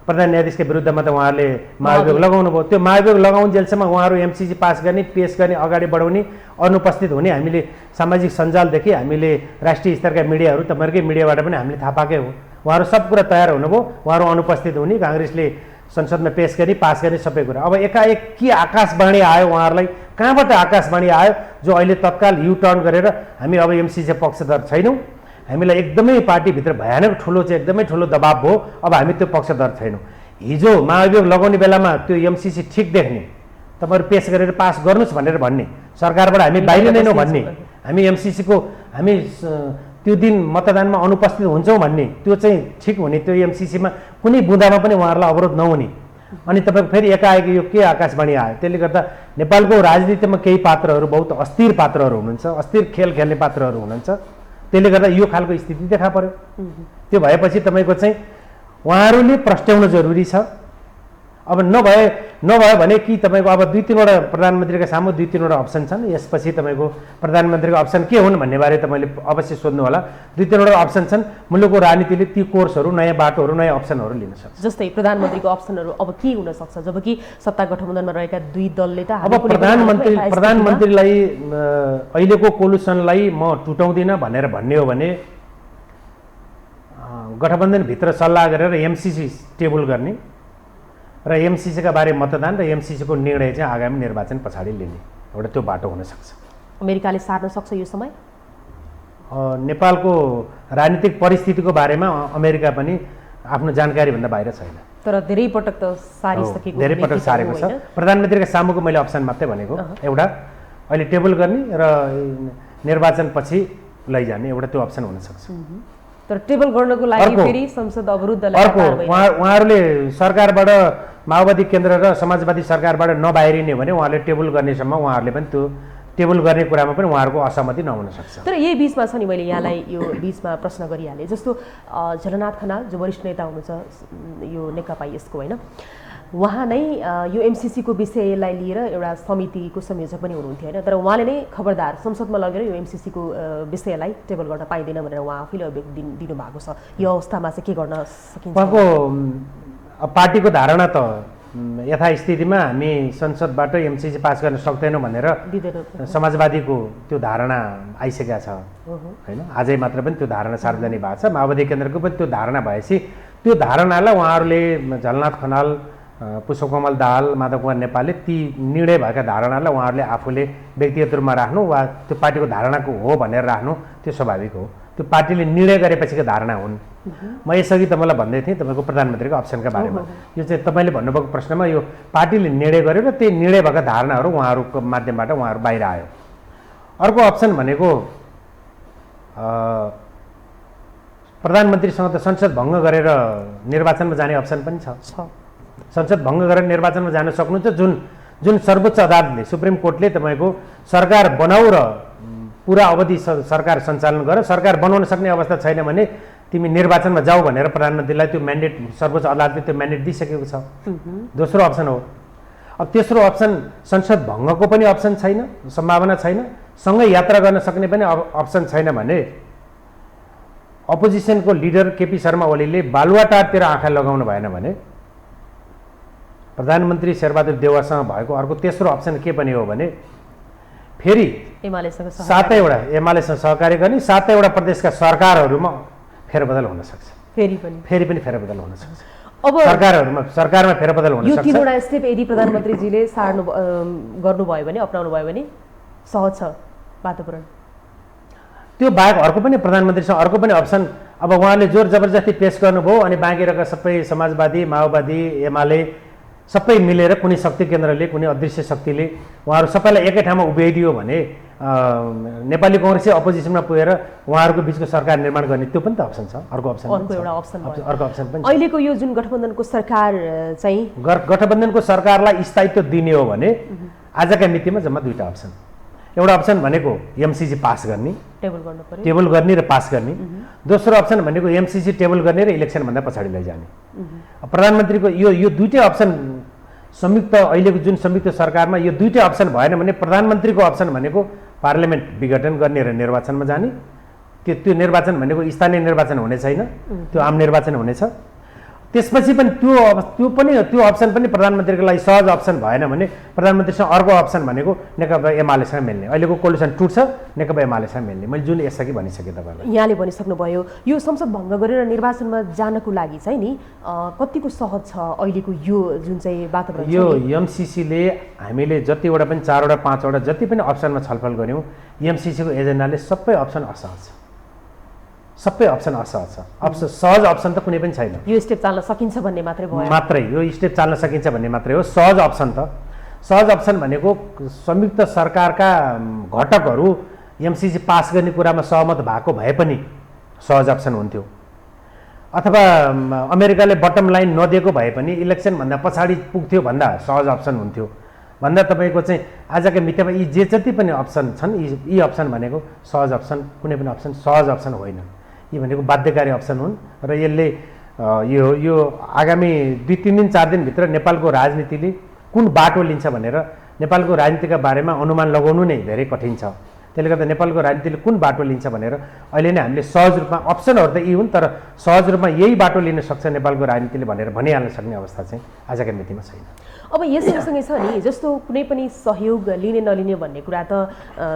प्रधान न्यायाधीशका विरुद्धमा त उहाँहरूले महाभियोग लगाउनु भयो। त्यो महाभियोग लगाउन्जेलसम्म उहाँहरू एमसिसी पास गर्ने, पेश गर्ने, अगाडि बढाउने, अनुपस्थित हुने हामीले सामाजिक सञ्जालदेखि हामीले राष्ट्रिय स्तरका मिडियाहरू तपाईँहरूकै मिडियाबाट पनि हामीले थाहा पाएकै हो। उहाँहरू सब कुरा तयार हुनुभयो, उहाँहरू अनुपस्थित हुने, काङ्ग्रेसले संसदमा पेश गर्ने, पास गर्ने सबै कुरा। अब एकाएक के आकाशवाणी आयो उहाँहरूलाई, कहाँबाट आकाशवाणी आयो जो अहिले तत्काल युटर्न गरेर हामी अब एमसिसी पक्षधर छैनौँ, हामीलाई एकदमै पार्टीभित्र भयानक ठुलो चाहिँ एकदमै ठुलो दबाब भयो, अब हामी त्यो पक्षधर छैनौँ। हिजो महाभियोग लगाउने बेलामा त्यो एमसिसी ठिक देख्ने, तपाईँहरू पेश गरेर पास गर्नुहोस् भनेर भन्ने, सरकारबाट हामी बाहिर नै नौ भन्ने, हामी एमसिसीको हामी त्यो दिन मतदानमा अनुपस्थित हुन्छौँ भन्ने, त्यो चाहिँ ठिक हुने, त्यो एमसिसीमा कुनै बुँदामा पनि उहाँहरूलाई अवरोध नहुने। अनि तपाईँको फेरि एकाएक यो के आकाशवाणी आयो। त्यसले गर्दा नेपालको राजनीतिमा केही पात्रहरू बहुत अस्थिर पात्रहरू हुनुहुन्छ, अस्थिर खेल खेल्ने पात्रहरू हुनुहुन्छ। त्यसले गर्दा यो खालको स्थिति देखा पर्यो। त्यो भएपछि तपाईँको चाहिँ उहाँहरूले प्रस्ट्याउन जरुरी छ। अब नभयो भने कि तपाईँको अब 2-3वटा प्रधानमन्त्रीका सामु 2-3वटा अप्सन छन्, यसपछि तपाईँको प्रधानमन्त्रीको अप्सन के हुन् भन्ने बारे तपाईँले अवश्य सोध्नु होला। 2-3वटा अप्सन छन्, मुलुकको राजनीतिले ती कोर्सहरू, नयाँ बाटोहरू, नयाँ अप्सनहरू लिन सक्छ। जस्तै प्रधानमन्त्रीको अप्सनहरू अब के हुन सक्छ, जबकि सत्ता गठबन्धनमा रहेका दुई दलले त अब प्रधानमन्त्रीलाई अहिलेको कोलुसनलाई म टुटाउँदिनँ भनेर भन्ने हो भने गठबन्धनभित्र सल्लाह गरेर एमसिसी टेबल गर्ने र एमसिसीका बारे मतदान र एमसिसीको निर्णय चाहिँ आगामी निर्वाचन पछाडि लिने एउटा त्यो बाटो हुनसक्छ। अमेरिकाले सार्न सक्छ यो समय? नेपालको राजनीतिक परिस्थितिको बारेमा अमेरिका पनि आफ्नो जानकारीभन्दा बाहिर छैन, तर धेरै पटक त सारिसकेको, धेरै पटक सारेको छ। प्रधानमन्त्रीका सामुको मैले अप्सन मात्रै भनेको एउटा अहिले टेबल गर्ने र निर्वाचन पछि लैजाने एउटा त्यो अप्सन हुनसक्छ। तर टेबल गर्नको लागि फेरि संसद अवरुद्धलाई उहाँहरूले सरकारबाट माओवादी केन्द्र र समाजवादी सरकारबाट नबाहिरिने भने उहाँहरूले टेबल गर्नेसम्म उहाँहरूले पनि त्यो टेबल गर्ने कुरामा पनि उहाँहरूको असहमति नहुन सक्छ। तर यही बिचमा छ नि, मैले यहाँलाई यो बिचमा प्रश्न गरिहालेँ, जस्तो झलनाथ खनाल जो वरिष्ठ नेता हुनुहुन्छ यो नेकपा यसको होइन, उहाँ नै यो एमसिसीको विषयलाई लिएर एउटा समितिको संयोजक पनि हुनुहुन्थ्यो होइन, तर उहाँले नै खबरदार संसदमा लगेर यो एमसिसीको विषयलाई टेबल गर्न पाइँदैन भनेर उहाँ आफैले अभियोग दिनुभएको छ। यो अवस्थामा चाहिँ के गर्न सकिन्छ? उहाँको पार्टीको धारणा त यथास्थितिमा हामी संसदबाट एमसिसी पास गर्न सक्दैनौँ भनेर समाजवादीको त्यो धारणा आइसकेका छ होइन। आजै मात्र पनि त्यो धारणा सार्वजनिक भएको छ। माओवादी केन्द्रको पनि त्यो धारणा भएपछि त्यो धारणालाई उहाँहरूले झलनाथ खनाल, पुष्पकमल दाहाल, माधव कुमार नेपालले ती निर्णय भएका धारणालाई उहाँहरूले आफूले व्यक्तिगत रूपमा राख्नु वा त्यो पार्टीको धारणाको हो भनेर राख्नु त्यो स्वाभाविक हो। त्यो पार्टीले निर्णय गरेपछिको धारणा हुन्। म यसअघि तपाईँलाई भन्दै थिएँ तपाईँको प्रधानमन्त्रीको अप्सनका बारेमा, यो चाहिँ तपाईँले भन्नुभएको प्रश्नमा यो पार्टीले निर्णय गर्यो र त्यही निर्णय भएका धारणाहरू उहाँहरूको माध्यमबाट उहाँहरू बाहिर आयो। अर्को अप्सन भनेको प्रधानमन्त्रीसँग त संसद भङ्ग गरेर निर्वाचनमा जाने अप्सन पनि छ। संसद भङ्ग गरेर निर्वाचनमा जान सक्नुहुन्छ, जुन सर्वोच्च अदालतले, सुप्रिम कोर्टले तपाईँको सरकार बनाऊ र पुरा अवधि सरकार सञ्चालन गर, सरकार बनाउन सक्ने अवस्था छैन भने तिमी निर्वाचनमा जाऊ भनेर प्रधानमन्त्रीलाई त्यो म्यान्डेट सर्वोच्च अदालतले त्यो म्यान्डेट दिइसकेको छ। दोस्रो अप्सन हो। अब तेस्रो अप्सन संसद भङ्गको पनि अप्सन छैन, सम्भावना छैन, सँगै यात्रा गर्न सक्ने पनि अप्सन छैन भने अपोजिसनको लिडर केपी शर्मा ओलीले बालुवाटारतिर आँखा लगाउनु भएन भने प्रधानमन्त्री शेरबहादुर देउवासँग भएको अर्को तेस्रो अप्सन के पनि हो भने फेरि एमालेसँग सहकार्य गर्ने 7वटा प्रदेशका सरकारहरूमा फेरबदल हुन सक्छ। फेरि पनि फेरबदल हुन सक्छ। अब सरकारमा फेरबदल हुन सक्छ। यो तीनवटा स्टेप यदि प्रधानमन्त्रीजीले गर्नुभयो भने, अपनाउनु भयो भने सहज छ वातावरण। त्यो बाहेक अर्को पनि प्रधानमन्त्रीसँग अर्को पनि अप्सन अब उहाँले जोर जबरजस्ती पेश गर्नुभयो अनि बाँकी रहेका सबै समाजवादी, माओवादी, एमाले सबै मिलेर कुनै शक्ति केन्द्रले, कुनै अदृश्य शक्तिले उहाँहरू सबैलाई एकै ठाउँमा उभ्याइदियो भने नेपाली कांग्रेसै अपोजिसनमा पुगेर उहाँहरूको बिचको सरकार निर्माण गर्ने त्यो पनि त अप्सन छ। अर्को अप्सन पनि अहिलेको यो जुन गठबन्धनको सरकार चाहिँ गठबन्धनको सरकारलाई स्थायित्व दिने हो भने आजका मितिमा जम्मा 2टा अप्सन। एउटा अप्सन भनेको एमसिसी पास गर्ने, टेबल गर्ने र पास गर्ने। दोस्रो अप्सन भनेको एमसिसी टेबल गर्ने र इलेक्सन भन्दा पछाडि लैजाने। प्रधानमन्त्रीको यो 2टै अप्सन संयुक्त अहिलेको जुन संयुक्त सरकारमा यो दुईटै अप्सन भएन भने प्रधानमन्त्रीको अप्सन भनेको पार्लियामेन्ट विघटन गर्ने र निर्वाचनमा जाने, त्यो निर्वाचन भनेको स्थानीय निर्वाचन हुने छैन, त्यो आम निर्वाचन हुनेछ। त्यसपछि पनि त्यो अप्सन पनि प्रधानमन्त्रीको लागि सहज अप्सन भएन भने प्रधानमन्त्रीसँग अर्को अप्सन भनेको नेकपा एमालेसँग मिल्ने, अहिलेको कोलिसन टुट्छ, नेकपा एमालेसँग मिल्ने। मैले जुन यसअघि भनिसकेँ तपाईँलाई। यहाँले भनिसक्नुभयो यो संसद भङ्ग गरेर निर्वाचनमा जानको लागि चाहिँ नि कतिको सहज छ अहिलेको यो जुन चाहिँ वातावरण? यो एमसिसीले हामीले जतिवटा पनि 4वटा 5वटा जति पनि अप्सनमा छलफल गऱ्यौँ, एमसिसीको एजेन्डाले सबै अप्सन असहज छ, सबै अप्सन असहज छ। सहज अप्सन त कुनै पनि छैन। यो स्टेप चाल्न सकिन्छ भन्ने मात्रै भयो? मात्रै यो स्टेप चाल्न सकिन्छ भन्ने मात्रै हो। सहज अप्सन त सहज अप्सन भनेको संयुक्त सरकारका घटकहरू एमसिसी पास गर्ने कुरामा सहमत भएको भए पनि सहज अप्सन हुन्थ्यो, अथवा अमेरिकाले बटम लाइन नदिएको भए पनि इलेक्सनभन्दा पछाडि पुग्थ्यो भन्दा सहज अप्सन हुन्थ्यो। भन्दा तपाईँको चाहिँ आजका मितिमा यी जे जति पनि अप्सन छन् यी अप्सन भनेको सहज अप्सन, कुनै पनि अप्सन सहज अप्सन होइन। यी भनेको बाध्यकारी अप्सन हुन् र यसले यो आगामी 2-3 दिन 4 दिनभित्र नेपालको राजनीतिले कुन बाटो लिन्छ भनेर नेपालको राजनीतिका बारेमा अनुमान लगाउनु नै धेरै कठिन छ। त्यसले गर्दा नेपालको राजनीतिले कुन बाटो लिन्छ भनेर अहिले नै हामीले सहज रूपमा अप्सनहरू त यी हुन्, तर सहज रूपमा यही बाटो लिन सक्छ नेपालको राजनीतिले भनेर भनिहाल्न सक्ने अवस्था चाहिँ आजका मितिमा छैन। अब यस सँगसँगै छ नि, जस्तो कुनै पनि सहयोग लिने नलिने भन्ने कुरा त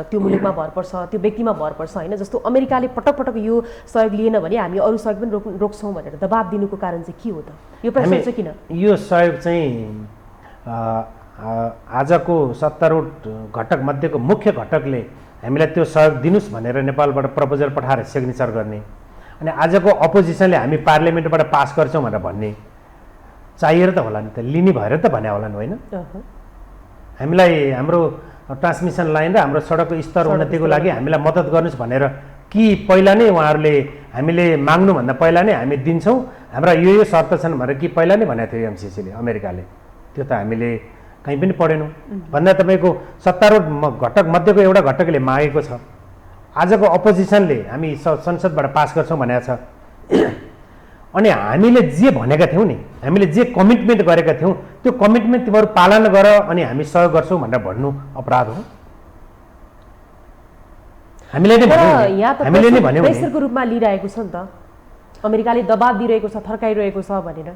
त्यो मुलुकमा भर पर्छ, त्यो व्यक्तिमा भर पर्छ होइन। जस्तो अमेरिकाले पटक पटक यो सहयोग लिएन भने हामी अरू सहयोग पनि रोक्छौँ भनेर दबाब दिनुको कारण चाहिँ के हो त? यो प्रश्न चाहिँ किन? यो सहयोग चाहिँ आजको सत्तारूढ घटक मध्येको मुख्य घटकले हामीलाई त्यो सहयोग दिनुस् भनेर नेपालबाट प्रपोजल पठाएर सिग्नेचर गर्ने, अनि आजको अपोजिसनले हामी पार्लियामेन्टबाट पास गर्छौँ भनेर भन्ने चाहिएर त होला नि त, लिने भएर त भन्या होला नि होइन? हामीलाई हाम्रो ट्रान्समिसन लाइन र हाम्रो सडकको स्तर उन्नतिको लागि हामीलाई मद्दत गर्नुहोस् भनेर कि पहिला नै उहाँहरूले हामीले माग्नुभन्दा पहिला नै हामी दिन्छौँ, हाम्रा यो शर्त छन् भनेर कि पहिला नै भनेको थियो एमसिसीले, अमेरिकाले? त्यो त हामीले कहीँ पनि पढेनौँ। भन्दा तपाईँको सत्तारूढ घटक मध्येको एउटा घटकले मागेको छ, आजको अपोजिसनले हामी संसदबाट पास गर्छौँ भनेको छ, अनि हामीले जे भनेका थियौँ नि, हामीले जे कमिटमेन्ट गरेका थियौँ त्यो कमिटमेन्ट तिमीहरू पालन गर अनि हामी सहयोग गर्छौँ भनेर भन्नु अपराध हो? हामीले नै भन्यौँ प्रेसरको रूपमा लिइरहेको छ नि त, अमेरिकाले दबाब दिइरहेको छ, थर्काइरहेको छ भनेर।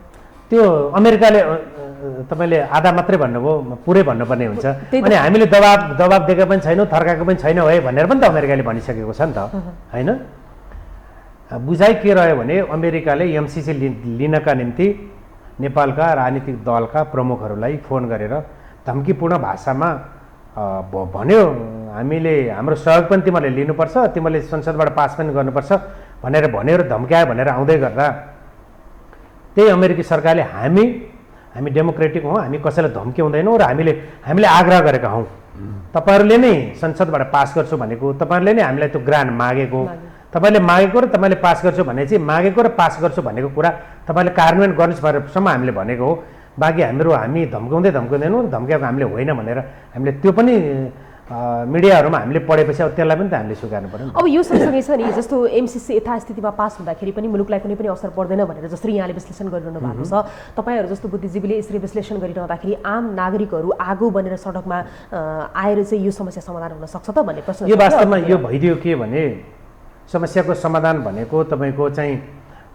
त्यो अमेरिकाले तपाईँले आधा मात्रै भन्नुभयो, पुरै भन्नुपर्ने हुन्छ। अनि हामीले दबाब दिएका पनि छैनौँ, थर्काएको पनि छैन है भनेर पनि त अमेरिकाले भनिसकेको छ नि त होइन? बुझाइ के रह्यो भने अमेरिकाले एमसिसी लिनका निम्ति नेपालका राजनीतिक दलका प्रमुखहरूलाई फोन गरेर धम्कीपूर्ण भाषामा भन्यो, हामीले हाम्रो सहयोग पनि तिमीहरूले लिनुपर्छ, तिमीहरूले संसदबाट पास पनि गर्नुपर्छ भनेर भनेर धम्क्यायो भनेर आउँदै गर्दा त्यही अमेरिकी सरकारले हामी डेमोक्रेटिक हौँ, हामी कसैलाई धम्क्याउँदैनौँ र हामीले आग्रह गरेका हौँ, तपाईँहरूले नै संसदबाट पास गर्छु भनेको, तपाईँहरूले नै हामीलाई त्यो ग्रान्ट मागेको, तपाईँले मागेको र तपाईँले पास गर्छु भने चाहिँ मागेको र पास गर्छु भनेको कुरा तपाईँले कार्यान्वयन गर्नुहोस् भनेरसम्म हामीले भनेको हो। बाँकी हामी धम्काउँदैनौँ, धम्क्याएको हामीले होइन भनेर हामीले त्यो पनि मिडियाहरूमा हामीले पढेपछि अब त्यसलाई पनि त हामीले स्वीकार्नु पर्यो। अब यो सँगसँगै छ नि, जस्तो एमसिसी यथास्थितिमा पास हुँदाखेरि पनि मुलुकलाई कुनै पनि असर पर्दैन भनेर जसरी यहाँले विश्लेषण गरिरहनु भएको छ, तपाईँहरू जस्तो बुद्धिजीवीले यसरी विश्लेषण गरिरहँदाखेरि आम नागरिकहरू आगो बनेर सडकमा आएर चाहिँ यो समस्या समाधान हुन सक्छ त भन्ने प्रश्न? यो वास्तवमा यो भइदियो के भने समस्याको समाधान भनेको तपाईँको चाहिँ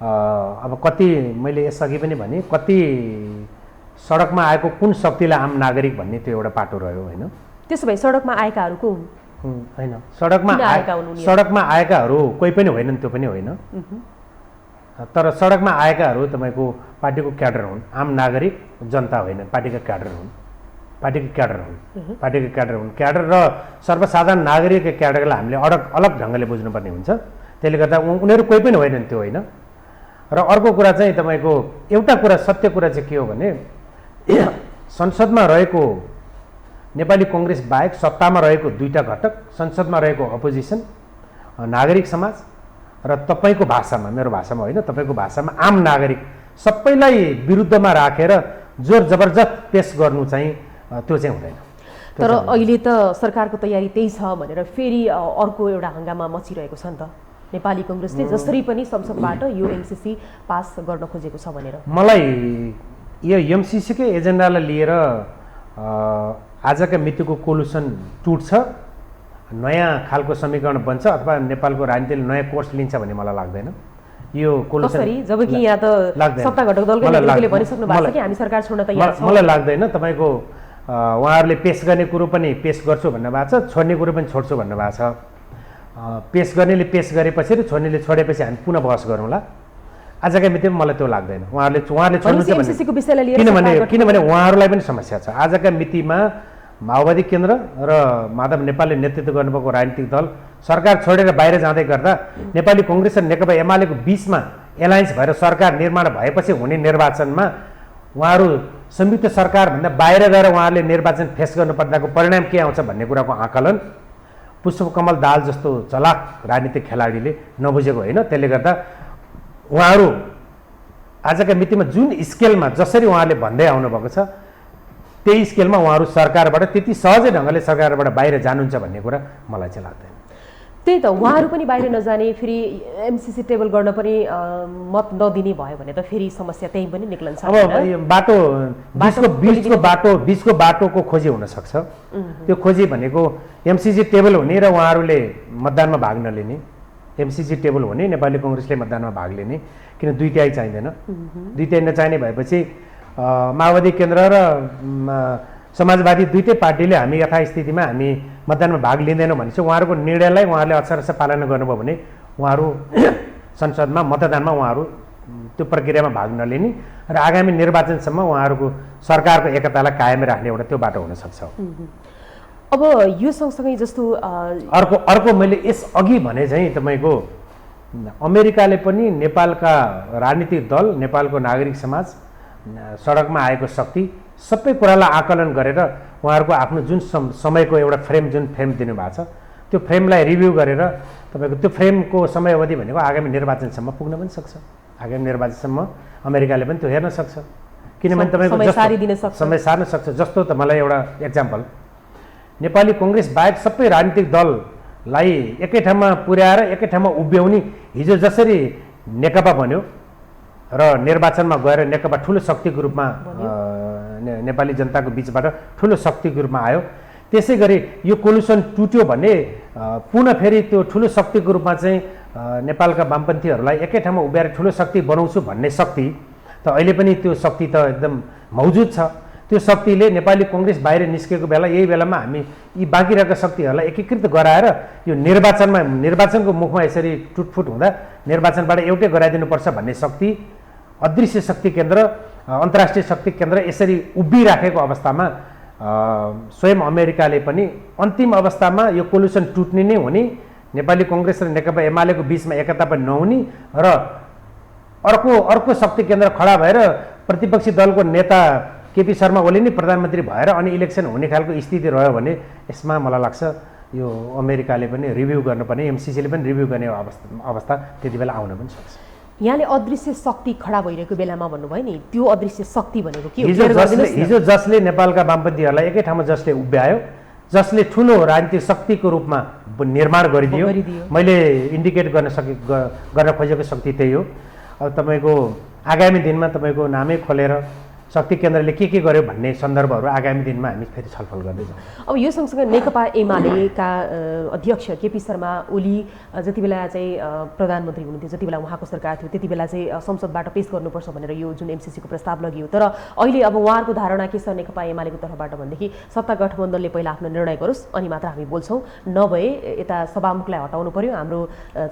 अब कति मैले यसअघि पनि भने कति सडकमा आएको कुन शक्तिलाई आम नागरिक भन्ने त्यो एउटा पाटो रह्यो होइन? त्यसो भए सडकमा आएकाहरू को हुन्? होइन, सडकमा आएकाहरू कोही पनि होइनन्, त्यो पनि होइन, तर सडकमा आएकाहरू तपाईँको पार्टीको क्याडर हुन्, आम नागरिक जनता होइन, पार्टीका क्याडर हुन्, क्याडर र सर्वसाधारण नागरिकका क्याडरलाई हामीले अलग ढङ्गले बुझ्नुपर्ने हुन्छ। त्यसले गर्दा उनीहरू कोही पनि होइनन्, त्यो होइन। र अर्को कुरा चाहिँ तपाईँको एउटा कुरा सत्य कुरा चाहिँ के हो भने संसदमा रहेको नेपाली कङ्ग्रेस बाहेक सत्तामा रहेको दुईटा घटक, संसदमा रहेको अपोजिसन, नागरिक समाज र तपाईँको भाषामा, मेरो भाषामा होइन, तपाईँको भाषामा आम नागरिक सबैलाई विरुद्धमा राखेर जोर जबरजस्त पेस गर्नु चाहिँ त्यो चाहिँ हुँदैन। तर अहिले त सरकारको तयारी त्यही छ भनेर फेरि अर्को एउटा हङ्गामा मचिरहेको छ नि त, नेपाली कङ्ग्रेसले जसरी पनि संसदबाट यो एमसिसी पास गर्न खोजेको छ भनेर। मलाई यो एमसिसीकै एजेन्डालाई लिएर आजका मितिको कोलुसन टुट्छ, नयाँ खालको समीकरण बन्छ अथवा नेपालको राजनीतिले नयाँ कोर्स लिन्छ भन्ने मलाई लाग्दैन। यो कोलुसन कसरी, जबकि यहाँ त सत्ता घटक दलकै नेतृत्वले भनिसक्नु भएको छ कि हामी सरकार छोड्न तयार छौँ। मलाई लाग्दैन। तपाईँको उहाँहरूले पेस गर्ने कुरो पनि पेस गर्छु भन्नुभएको छ, छोड्ने कुरो पनि छोड्छु भन्नुभएको छ। पेस गर्नेले पेस गरेपछि र छोड्नेले छोडेपछि हामी पुनः बहस गरौँला। आजका मितिमा मलाई त्यो लाग्दैन। उहाँहरूले छोड्नु चाहिँ एमसिसीको विषयलाई लिएर किनभने उहाँहरूलाई पनि समस्या छ। आजका मितिमा माओवादी केन्द्र र माधव नेपालले नेतृत्व गर्नुभएको राजनीतिक दल सरकार छोडेर बाहिर जाँदै गर्दा नेपाली कङ्ग्रेस र नेकपा एमालेको बिचमा एलायन्स भएर सरकार निर्माण भएपछि हुने निर्वाचनमा उहाँहरू संयुक्त सरकारभन्दा बाहिर गएर उहाँहरूले निर्वाचन फेस गर्नुपर्दाको परिणाम के आउँछ भन्ने कुराको आकलन पुष्पकमल दाहाल जस्तो चलाक राजनीतिक खेलाडीले नबुझेको होइन। त्यसले गर्दा उहाँहरू आजका मितिमा जुन स्केलमा जसरी उहाँहरूले भन्दै आउनुभएको छ त्यही स्केलमा उहाँहरू सरकारबाट त्यति सहजै ढङ्गले सरकारबाट बाहिर जानुहुन्छ भन्ने कुरा मलाई चाहिँ लाग्दैन। त्यही त, उहाँहरू पनि बाहिर नजाने, फेरि एमसिसी टेबल गर्न पनि मत नदिने भयो भने त फेरि समस्या त्यही पनि निक्लन्छ। अब बिचको बाटोको खोजी हुनसक्छ। त्यो खोजी भनेको एमसिसी टेबल हुने र उहाँहरूले मतदानमा भाग नलिने, एमसिसी टेबल हुने नेपाली कङ्ग्रेसले मतदानमा भाग लिने, किन दुई तिहाई चाहिँदैन। दुई तिहाई नचाहिने भएपछि माओवादी केन्द्र र समाजवादी दुईटै पार्टीले हामी यथास्थितिमा हामी मतदानमा भाग लिँदैनौँ भने चाहिँ उहाँहरूको निर्णयलाई उहाँहरूले अक्षरशः पालना गर्नुभयो भने उहाँहरू संसदमा मतदानमा उहाँहरू त्यो प्रक्रियामा भाग नलिने र आगामी निर्वाचनसम्म उहाँहरूको सरकारको एकतालाई कायम राख्ने एउटा त्यो बाटो हुनसक्छ। अब यो सँगसँगै जस्तो अर्को मैले यसअघि भने चाहिँ तपाईँको अमेरिकाले पनि नेपालका राजनीतिक दल, नेपालको नागरिक समाज, सडकमा आएको शक्ति सबै कुरालाई आकलन गरेर उहाँहरूको आफ्नो जुन समयको एउटा फ्रेम दिनुभएको छ त्यो फ्रेमलाई रिभ्यू गरेर तपाईँको त्यो फ्रेमको समयावधि भनेको आगामी निर्वाचनसम्म पुग्न पनि सक्छ। आगामी निर्वाचनसम्म अमेरिकाले पनि त्यो हेर्न सक्छ, किनभने तपाईँको समय सार्न सक्छ। जस्तो त मलाई एउटा एक्जाम्पल, नेपाली कङ्ग्रेस बाहेक सबै राजनीतिक दललाई एकै ठाउँमा पुर्याएर एकै ठाउँमा उभ्याउने हिजो जसरी नेकपा बन्यो र निर्वाचनमा गएर नेकपा ठुलो शक्तिको रूपमा नेपाली जनताको बिचबाट ठुलो शक्तिको रूपमा आयो, त्यसै गरी यो कोलुसन टुट्यो भने पुनः फेरि त्यो ठुलो शक्तिको रूपमा चाहिँ नेपालका वामपन्थीहरूलाई एकै ठाउँमा उभ्याएर ठुलो शक्ति बनाउँछु भन्ने शक्ति त अहिले पनि त्यो शक्ति त एकदम मौजुद छ। त्यो शक्तिले नेपाली कङ्ग्रेस बाहिर निस्केको बेला यही बेलामा हामी यी बाँकी रहेका शक्तिहरूलाई एकीकृत गराएर यो निर्वाचनको मुखमा यसरी टुटफुट हुँदा निर्वाचनबाट एउटै गराइदिनुपर्छ भन्ने शक्ति, अदृश्य शक्ति केन्द्र, अन्तर्राष्ट्रिय शक्ति केन्द्र यसरी उभिराखेको अवस्थामा स्वयं अमेरिकाले पनि अन्तिम अवस्थामा यो कोलुसन टुट्ने नै हुने, नेपाली कङ्ग्रेस र नेकपा एमालेको बिचमा एकता पनि नहुने र अर्को शक्ति केन्द्र खडा भएर प्रतिपक्षी दलको नेता केपी शर्मा ओली नै प्रधानमन्त्री भएर अनि इलेक्सन हुने खालको स्थिति रह्यो भने यसमा मलाई लाग्छ यो अमेरिकाले पनि रिभ्यू गर्नुपर्ने, एमसिसीले पनि रिभ्यू गर्ने अवस्था त्यति बेला आउन पनि सक्छ। यहाँले अदृश्य शक्ति खडा भइरहेको बेलामा भन्नुभयो नि, त्यो अदृश्य शक्ति भनेको के हो? हिजो जसले नेपालका वामपन्थीहरूलाई एकै ठाउँमा जसले उभ्यायो, जसले ठुलो राजनीतिक शक्तिको रूपमा निर्माण गरिदियो, मैले इन्डिकेट गर्न खोजेको शक्ति त्यही हो। अब तपाईँको आगामी दिनमा तपाईँको नामै खोलेर शक्ति केन्द्रले के गर्यो भन्ने सन्दर्भहरू आगामी दिनमा हामी फेरि छलफल गर्दैछौँ। अब यो सँगसँगै नेकपा एमालेका अध्यक्ष केपी शर्मा ओली जति बेला चाहिँ प्रधानमन्त्री हुनुहुन्थ्यो, जति बेला उहाँको सरकार थियो त्यति बेला चाहिँ संसदबाट पेश गर्नुपर्छ भनेर यो जुन एमसिसीको प्रस्ताव लगियो, तर अहिले अब उहाँहरूको धारणा के छ नेकपा एमालेको तर्फबाट भनेदेखि सत्ता गठबन्धनले पहिला आफ्नो निर्णय गरोस् अनि मात्र हामी बोल्छौँ, नभए यता सभामुखलाई हटाउनु पर्यो, हाम्रो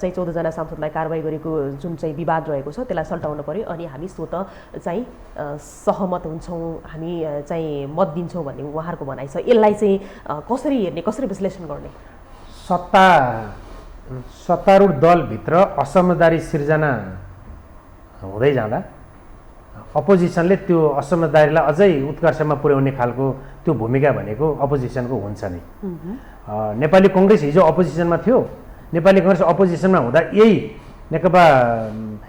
चाहिँ 14 जना सांसदलाई कारबाही गरेको जुन चाहिँ विवाद रहेको छ त्यसलाई सल्टाउनु पर्यो अनि हामी स्वत चाहिँ सहमत हुन्छौँ, हामी चाहिँ मत दिन्छौँ भन्ने उहाँहरूको भनाइ छ। यसलाई चाहिँ कसरी हेर्ने, कसरी विश्लेषण गर्ने? सत्तारूढ दलभित्र असमझदारी सिर्जना हुँदै जाँदा अपोजिसनले त्यो असमझदारीलाई अझै उत्कर्षमा पुर्याउने खालको त्यो भूमिका भनेको अपोजिसनको हुन्छ नै। नेपाली कङ्ग्रेस हिजो अपोजिसनमा थियो, नेपाली कङ्ग्रेस अपोजिसनमा हुँदा यही नेकपा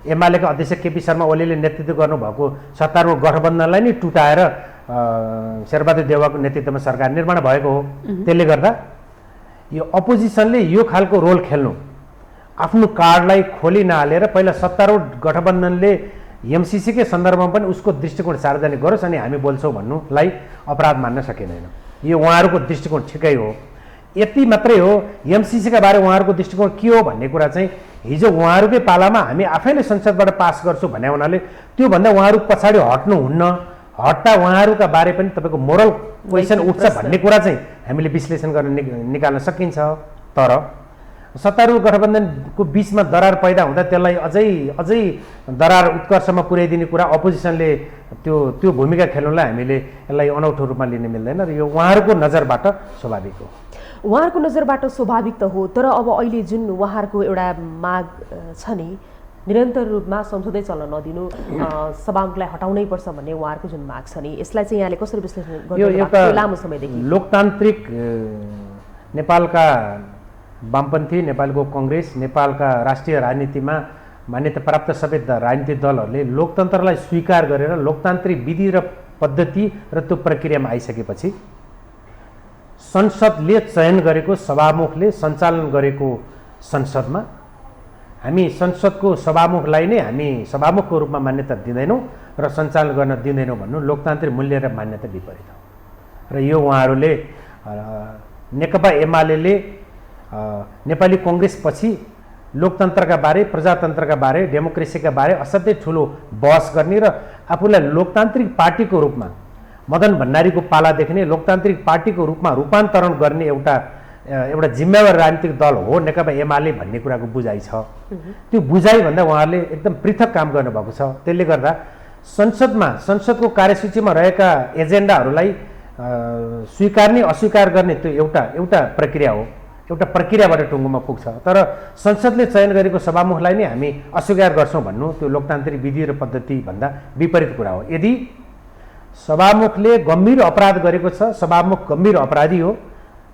एमालेका अध्यक्ष केपी शर्मा ओलीले नेतृत्व गर्नुभएको सत्तारूढ गठबन्धनलाई नै टुटाएर शेरबहादुर देउवाको नेतृत्वमा सरकार निर्माण भएको हो। त्यसले गर्दा यो अपोजिसनले यो खालको रोल खेल्नु, आफ्नो कार्डलाई खोली नहालेर पहिला सत्तारूढ गठबन्धनले एमसिसीकै सन्दर्भमा पनि उसको दृष्टिकोण सार्वजनिक गरोस् अनि हामी बोल्छौँ भन्नुलाई अपराध मान्न सकिँदैन। यो उहाँहरूको दृष्टिकोण ठिकै हो। यति मात्रै हो, एमसिसीका बारे उहाँहरूको दृष्टिकोण के हो भन्ने कुरा चाहिँ हिजो उहाँहरूकै पालामा हामी आफैले संसदबाट पास गर्छौँ भन्ने हुनाले त्योभन्दा उहाँहरू पछाडि हट्नुहुन्न, हट्दा उहाँहरूका बारे पनि तपाईँको मोरल क्वेसन उठ्छ भन्ने कुरा चाहिँ हामीले विश्लेषण गर्न निकाल्न सकिन्छ। तर सत्तारूढ गठबन्धनको बिचमा दरार पैदा हुँदा त्यसलाई अझै दरार उत्कर्षमा पुर्याइदिने कुरा अपोजिसनले त्यो भूमिका खेल्नुलाई हामीले यसलाई अनौठो रूपमा लिन मिल्दैन र यो उहाँहरूको नजरबाट स्वाभाविक हो। उहाँहरूको नजरबाट स्वाभाविक त हो, तर अब अहिले जुन उहाँहरूको एउटा माग छ नि, निरन्तर रूपमा संसदै चल्न नदिनु, सभामुखलाई हटाउनै पर्छ भन्ने उहाँहरूको जुन माग छ नि, यसलाई चाहिँ यहाँले कसरी विश्लेषण गर्नुहुन्छ? लामो समयदेखि लोकतान्त्रिक नेपालका वामपन्थी, नेपालको कङ्ग्रेस, नेपालका राष्ट्रिय राजनीतिमा मान्यता प्राप्त सबै राजनीतिक दलहरूले लोकतन्त्रलाई स्वीकार गरेर लोकतान्त्रिक विधि र पद्धति र त्यो प्रक्रियामा आइसकेपछि संसदले चयन गरेको सभामुखले सञ्चालन गरेको संसदमा हामी संसदको सभामुखलाई नै हामी सभामुखको रूपमा मान्यता दिँदैनौँ र सञ्चालन गर्न दिँदैनौँ भन्नु लोकतान्त्रिक मूल्य र मान्यता विपरीत हो। र यो उहाँहरूले नेकपा एमाले नेपाली कङ्ग्रेसपछि लोकतन्त्रका बारे, प्रजातन्त्रका बारे, डेमोक्रेसीका बारे असाध्यै ठुलो बहस गर्ने र आफूलाई लोकतान्त्रिक पार्टीको रूपमा मदन भण्डारीको पालादेखि नै लोकतान्त्रिक पार्टीको रूपमा रूपान्तरण गर्ने एउटा जिम्मेवार राजनीतिक दल हो नेकपा एमाले भन्ने कुराको बुझाइ छ। त्यो बुझाइभन्दा उहाँहरूले एकदम पृथक काम गर्नुभएको छ। त्यसले गर्दा संसदको कार्यसूचीमा रहेका एजेन्डाहरूलाई स्वीकार्ने अस्वीकार गर्ने त्यो एउटा प्रक्रिया हो, एउटा प्रक्रियाबाट टुङ्गोमा पुग्छ। तर संसदले चयन गरेको सभामुखलाई नै हामी अस्वीकार गर्छौँ भन्नु त्यो लोकतान्त्रिक विधि र पद्धतिभन्दा विपरीत कुरा हो। यदि सभामुखले गम्भीर अपराध गरेको छ, सभामुख गम्भीर अपराधी हो,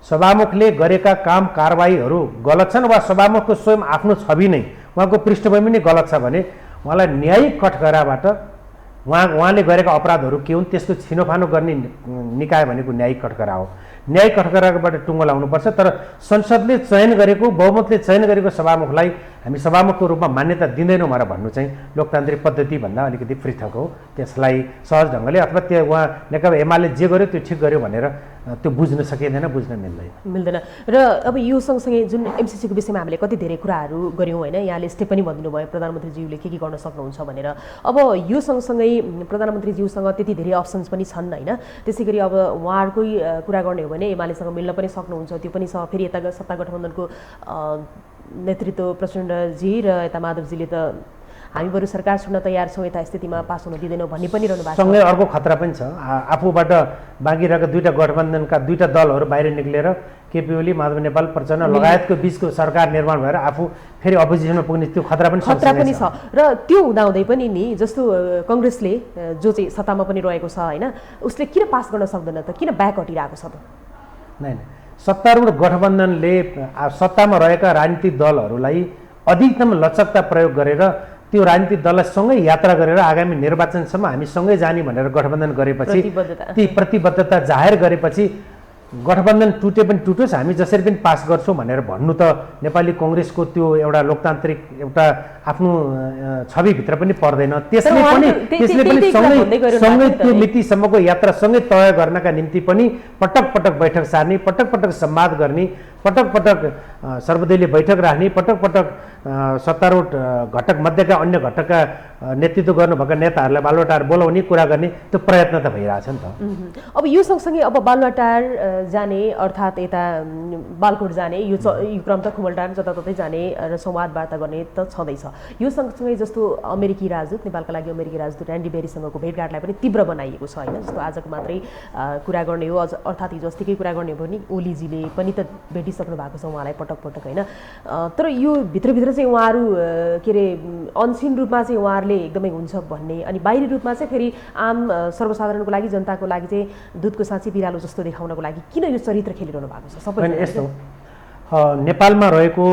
सभामुखले गरेका काम कारबाहीहरू गलत छन् वा सभामुखको स्वयं आफ्नो छवि नै उहाँको पृष्ठभूमि नै गलत छ भने उहाँलाई न्यायिक कठघराबाट उहाँले गरेका अपराधहरू के हुन् त्यसको छिनोफानो गर्ने निकाय भनेको न्यायिक कठघरा हो। न्यायिक कठघराबाट टुङ्गो लाउनुपर्छ। तर संसदले चयन गरेको, बहुमतले चयन गरेको सभामुखलाई हामी सभामुखको रूपमा मान्यता दिँदैनौँ भनेर भन्नु चाहिँ लोकतान्त्रिक पद्धतिभन्दा अलिकति पृथक हो। त्यसलाई सहज ढङ्गले अथवा त्यो उहाँ नेकपा एमाले जे गर्यो त्यो ठिक गर्यो भनेर त्यो बुझ्न सकिँदैन, बुझ्न मिल्दैन। र अब यो सँगसँगै जुन एमसिसीको विषयमा हामीले कति धेरै कुराहरू गऱ्यौँ होइन, यहाँले स्टेप पनि भनिदिनु भयो प्रधानमन्त्रीज्यूले के गर्न सक्नुहुन्छ भनेर। अब यो सँगसँगै प्रधानमन्त्रीज्यूसँग त्यति धेरै अप्सन्स पनि छन् होइन, त्यसै गरी अब उहाँहरूकै कुरा गर्ने हो भने एमालेसँग मिल्न पनि सक्नुहुन्छ, त्यो पनि छ। फेरि यता सत्ता गठबन्धनको नेतृत्व प्रचण्डजी र यता माधवजीले त हामी बरु सरकार छोड्न तयार छौँ, यता स्थितिमा पास हुन दिँदैनौँ भन्ने पनि रहनु भएको छ। सँगै अर्को खतरा पनि छ, आफूबाट बाँकी रहेका दुईटा गठबन्धनका दुईटा दलहरू बाहिर निक्लेर केपी ओली, माधव नेपाल, प्रचण्ड लगायतको बिचको सरकार निर्माण भएर आफू फेरि अपोजिसनमा पुग्ने त्यो खतरा पनि छ। र त्यो हुँदाहुँदै पनि नि जस्तो कङ्ग्रेसले जो चाहिँ सत्तामा पनि रहेको छ होइन, उसले किन पास गर्न सक्दैन त, किन ब्याक हटिरहेको छ त? नै सत्तारूढ गठबन्धनले सत्तामा रहेका राजनीतिक दलहरूलाई अधिकतम लचकता प्रयोग गरेर त्यो राजनीतिक दललाई सँगै यात्रा गरेर आगामी निर्वाचनसम्म हामी सँगै जाने भनेर गठबन्धन गरेपछि ती प्रतिबद्धता जाहेर गरेपछि गठबन्धन टुटे पनि टुटोस्, हामी जसरी पनि पास गर्छौँ भनेर भन्नु त नेपाली कङ्ग्रेसको त्यो एउटा लोकतान्त्रिक एउटा आफ्नो छविभित्र पनि पर्दैन। त्यसले पनि सँगै त्यो मितिसम्मको यात्रा सँगै तय गर्नका निम्ति पनि पटक पटक बैठक सार्ने, पटक पटक संवाद गर्ने, पटक पटक सर्वदलीय बैठक राख्ने, पटक पटक सत्तारूढ घटक मध्येका अन्य घटकका नेतृत्व गर्नुभएका नेताहरूलाई बालुवाटार बोलाउने कुरा गर्ने त्यो प्रयत्न त भइरहेछ नि त। अब यो सँगसँगै अब बालुवाटार जाने अर्थात् यता बालकोट जाने यो क्रम त खुमलटार जताततै जाने र संवाद वार्ता गर्ने त छँदैछ। यो सँगसँगै जस्तो अमेरिकी राजदूत, नेपालका लागि अमेरिकी राजदूत एन्डी बेरीसँगको भेटघाटलाई पनि तीव्र बनाइएको छ होइन, जस्तो आजको मात्रै कुरा गर्ने हो, अर्थात् हिजो अस्तिकै कुरा गर्ने हो भने ओलीजीले पनि त भेटिसक्नु भएको छ उहाँलाई पटक पटक होइन। तर यो भित्रभित्र चाहिँ उहाँहरू के अरे अनसिन रूपमा चाहिँ उहाँहरूले एकदमै हुन्छ भन्ने, अनि बाहिरी रूपमा चाहिँ फेरि आम सर्वसाधारणको लागि, जनताको लागि चाहिँ दुधको साँची बिरालो जस्तो देखाउनको लागि किन यो चरित्र खेलिरहनु भएको छ? सबै यस्तो नेपालमा रहेको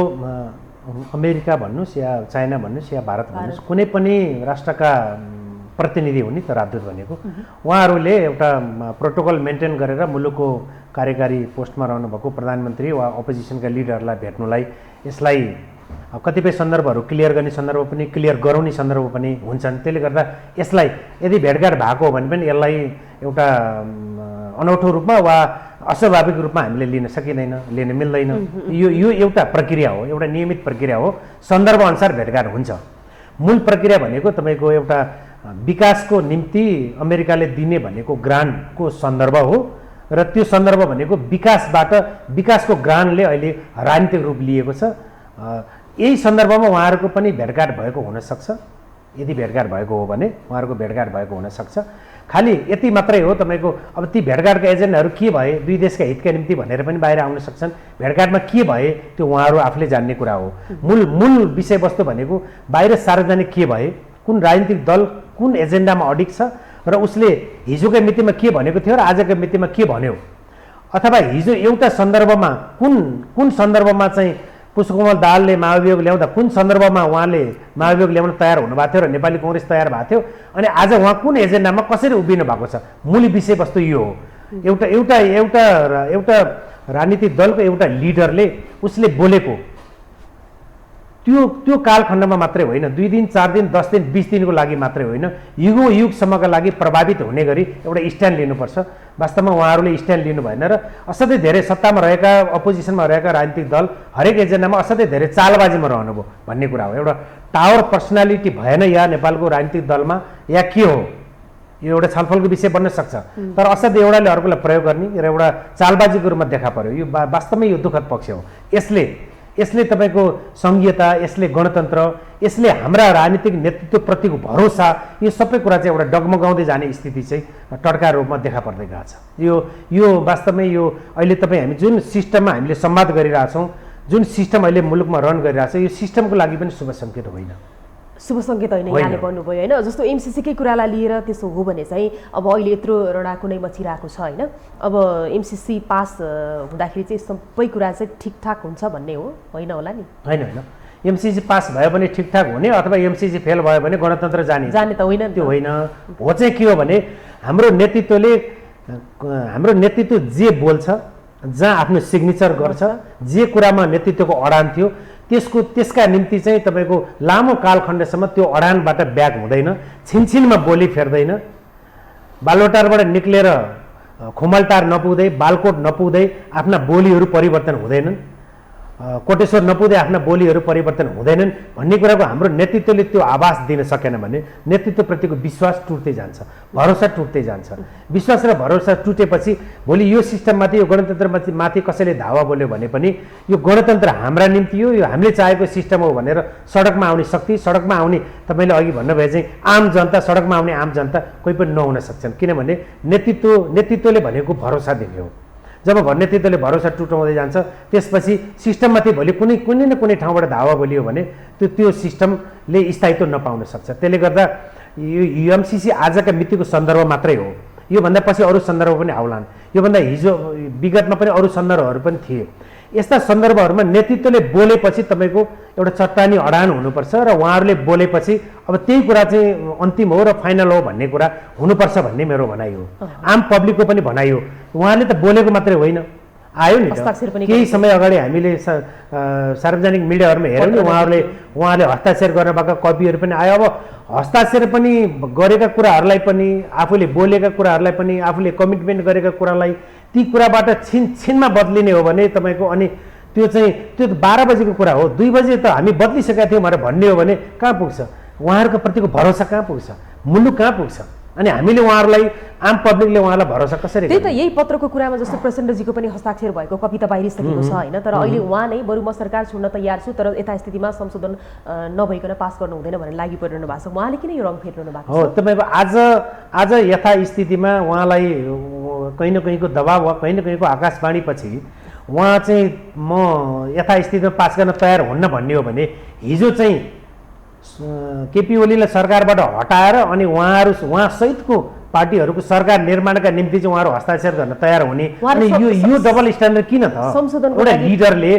अमेरिका भन्नुहोस् या चाइना भन्नुहोस् या भारत भन्नुहोस्, कुनै पनि राष्ट्रका प्रतिनिधि हुने त राजदूत भनेको उहाँहरूले एउटा प्रोटोकल मेन्टेन गरेर मुलुकको कार्यकारी पोस्टमा रहनुभएको प्रधानमन्त्री वा अपोजिसनका लिडरलाई भेट्नुलाई यसलाई कतिपय सन्दर्भहरू क्लियर गर्ने सन्दर्भ पनि क्लियर गराउने सन्दर्भ पनि हुन्छन्। त्यसले गर्दा यसलाई यदि भेटघाट भएको हो भने पनि यसलाई एउटा अनौठो रूपमा वा अस्वाभाविक रूपमा हामीले लिन सकिँदैन, लिन मिल्दैन। यो एउटा प्रक्रिया हो, एउटा नियमित प्रक्रिया हो, सन्दर्भअनुसार भेटघाट हुन्छ। मूल प्रक्रिया भनेको तपाईँको एउटा विकासको निम्ति अमेरिकाले दिने भनेको ग्रान्टको सन्दर्भ हो र त्यो सन्दर्भ भनेको विकासको ग्रान्टले अहिले राजनीतिक रूप लिएको छ। यही सन्दर्भमा उहाँहरूको पनि भेटघाट भएको हुनसक्छ। यदि भेटघाट भएको हो भने उहाँहरूको भेटघाट भएको हुनसक्छ। खालि यति मात्रै हो तपाईँको। अब ती भेटघाटका एजेन्डाहरू के भए, दुई देशका हितका निम्ति भनेर पनि बाहिर आउन सक्छन्। भेटघाटमा के भए त्यो उहाँहरू आफूले जान्ने कुरा हो। मूल विषयवस्तु भनेको बाहिर सार्वजनिक के भए, कुन राजनीतिक दल कुन एजेन्डामा अडिक छ र उसले हिजोकै मितिमा के भनेको थियो र आजको मितिमा के भन्यो, अथवा हिजो एउटा सन्दर्भमा कुन सन्दर्भमा चाहिँ पुष्पकमल दाहालले महाभियोग ल्याउँदा कुन सन्दर्भमा उहाँले महाभियोग ल्याउन तयार हुनुभएको थियो र नेपाली कांग्रेस तयार भएको थियो, अनि आज उहाँ कुन एजेन्डामा कसरी उभिनु भएको छ, मूल विषयवस्तु यो हो। एउटा राजनीतिक दलको एउटा लिडरले उसले बोलेको त्यो कालखण्डमा मात्रै होइन, 2 दिन 4 दिन 10 दिन 20 दिनको लागि मात्रै होइन, युगसम्मका लागि प्रभावित हुने गरी एउटा स्ट्यान्ड लिनुपर्छ। वास्तवमा उहाँहरूले स्ट्यान्ड लिनु भएन र असाध्यै धेरै सत्तामा रहेका अपोजिसनमा रहेका राजनीतिक दल हरेक एजेन्डामा असाध्यै धेरै चालबाजीमा रहनुभयो भन्ने कुरा हो। एउटा टावर पर्सनालिटी भएन या नेपालको राजनीतिक दलमा या के हो, यो एउटा छलफलको विषय बन्न सक्छ। तर असाध्यै एउटाले अर्कोलाई प्रयोग गर्ने र एउटा चालबाजीको रूपमा देखा पर्यो। यो वास्तवमै यो दुःखद पक्ष हो। यसले तपाईँको सङ्घीयता, यसले गणतन्त्र, यसले हाम्रा राजनीतिक नेतृत्वप्रतिको भरोसा, यो सबै कुरा चाहिँ एउटा डगमगाउँदै जाने स्थिति चाहिँ टड्का रूपमा देखा पर्दै गएको छ। यो वास्तवमै यो अहिले हामी जुन सिस्टममा हामीले संवाद गरिरहेछौँ, जुन सिस्टम अहिले मुलुकमा रन गरिरहेछ, यो सिस्टमको लागि पनि शुभ सङ्केत होइन। शुभ सङ्केत होइन यहाँले भन्नुभयो होइन। जस्तो एमसिसीकै कुरालाई लिएर त्यसो हो भने चाहिँ अब अहिले यत्रो रडाको नै मचिरहेको छ होइन। अब एमसिसी पास हुँदाखेरि चाहिँ सबै कुरा चाहिँ ठिकठाक हुन्छ भन्ने हो होइन होला नि? होइन, एमसिसी पास भयो भने ठिकठाक हुने अथवा एमसिसी फेल भयो भने गणतन्त्र जाने त होइन। त्यो होइन। हो चाहिँ के हो भने हाम्रो नेतृत्व जे बोल्छ, जहाँ आफ्नो सिग्नेचर गर्छ, जे कुरामा नेतृत्वको अडान थियो त्यसका निम्ति चाहिँ तपाईँको लामो कालखण्डसम्म त्यो अडानबाट ब्याक हुँदैन, छिनछिनमा बोली फेर्दैन। बालोटारबाट निक्लेर खुमलटार नपुग्दै, बालकोट नपुग्दै आफ्ना बोलीहरू परिवर्तन हुँदैनन्, कोटेश्वर नपुग्दै आफ्ना बोलीहरू परिवर्तन हुँदैनन् भन्ने कुराको हाम्रो नेतृत्वले त्यो आभास दिन सकेन भने नेतृत्वप्रतिको विश्वास टुट्दै जान्छ, भरोसा टुट्दै जान्छ। विश्वास र भरोसा टुटेपछि भोलि यो सिस्टममाथि, यो गणतन्त्रमाथि कसैले धावा बोल्यो भने पनि यो गणतन्त्र हाम्रा निम्ति हो, यो हामीले चाहेको सिस्टम हो भनेर सडकमा आउने शक्ति, सडकमा आउने तपाईँले अघि भन्नुभए चाहिँ आम जनता, सडकमा आउने आम जनता कोही पनि नहुन सक्छन्। किनभने नेतृत्वले भनेको भरोसा दिने हो। जब नेतृत्वले भरोसा टुटाउँदै जान्छ त्यसपछि सिस्टममाथि भोलि कुनै न कुनै ठाउँबाट धावा बोलियो भने त्यो सिस्टमले स्थायित्व नपाउन सक्छ। त्यसले गर्दा यो एमसिसी आजका मितिको सन्दर्भ मात्रै हो। योभन्दा पछि अरू सन्दर्भ पनि आउलान्। योभन्दा हिजो विगतमा पनि अरू सन्दर्भहरू पनि थिए। यस्ता सन्दर्भहरूमा नेतृत्वले बोलेपछि तपाईँको एउटा चट्टानी अडान हुनुपर्छ र उहाँहरूले बोलेपछि अब त्यही कुरा चाहिँ अन्तिम हो र फाइनल हो भन्ने कुरा हुनुपर्छ भन्ने मेरो भनाइ हो। आम पब्लिकको पनि भनाइ हो। उहाँले त बोलेको मात्रै होइन, आयो नि केही समय अगाडि हामीले सार्वजनिक मिडियाहरूमा हेऱ्यौँ नि, उहाँले हस्ताक्षर गर्नुभएका कपीहरू पनि आयो। अब हस्ताक्षर पनि गरेका कुराहरूलाई पनि, आफूले बोलेका कुराहरूलाई पनि, आफूले कमिटमेन्ट गरेका कुरालाई ती कुराबाट छिनमा बदलिने हो भने तपाईँको अनि त्यो 12 बजेको कुरा हो, 2 बजे त हामी बदलिसकेका थियौँ भनेर भन्ने हो भने कहाँ पुग्छ? उहाँहरूको प्रतिको भरोसा कहाँ पुग्छ? मुलुक कहाँ पुग्छ? अनि हामीले उहाँहरूलाई, आम पब्लिकले उहाँलाई भरोसा कसरी? त्यही त यही पत्रको कुरामा जस्तो प्रचण्डजीको पनि हस्ताक्षर भएको कपी त बाहिरिसकेको छ होइन। तर अहिले उहाँ नै बरु म सरकार छोड्न तयार छु तर यथास्थितिमा संशोधन नभइकन पास गर्नु हुँदैन भनेर लागि परिरहनु भएको छ। उहाँले किन यो रङ फेरिरहनु भएको छ? हो, तपाईँको आज यथास्थितिमा उहाँलाई कहीँ न कहीँको दबाब वा कहीँ न कहीँको आकाशवाणीपछि उहाँ चाहिँ म यथास्थितिमा पास गर्न तयार हुन्न भन्ने हो भने हिजो चाहिँ केपी ओलीलाई सरकारबाट हटाएर अनि उहाँ सहितको पार्टीहरूको सरकार निर्माणका निम्ति चाहिँ उहाँहरू हस्ताक्षर गर्न तयार हुने, अनि यो डबल स्ट्यान्डर्ड किन त? एउटा लिडरले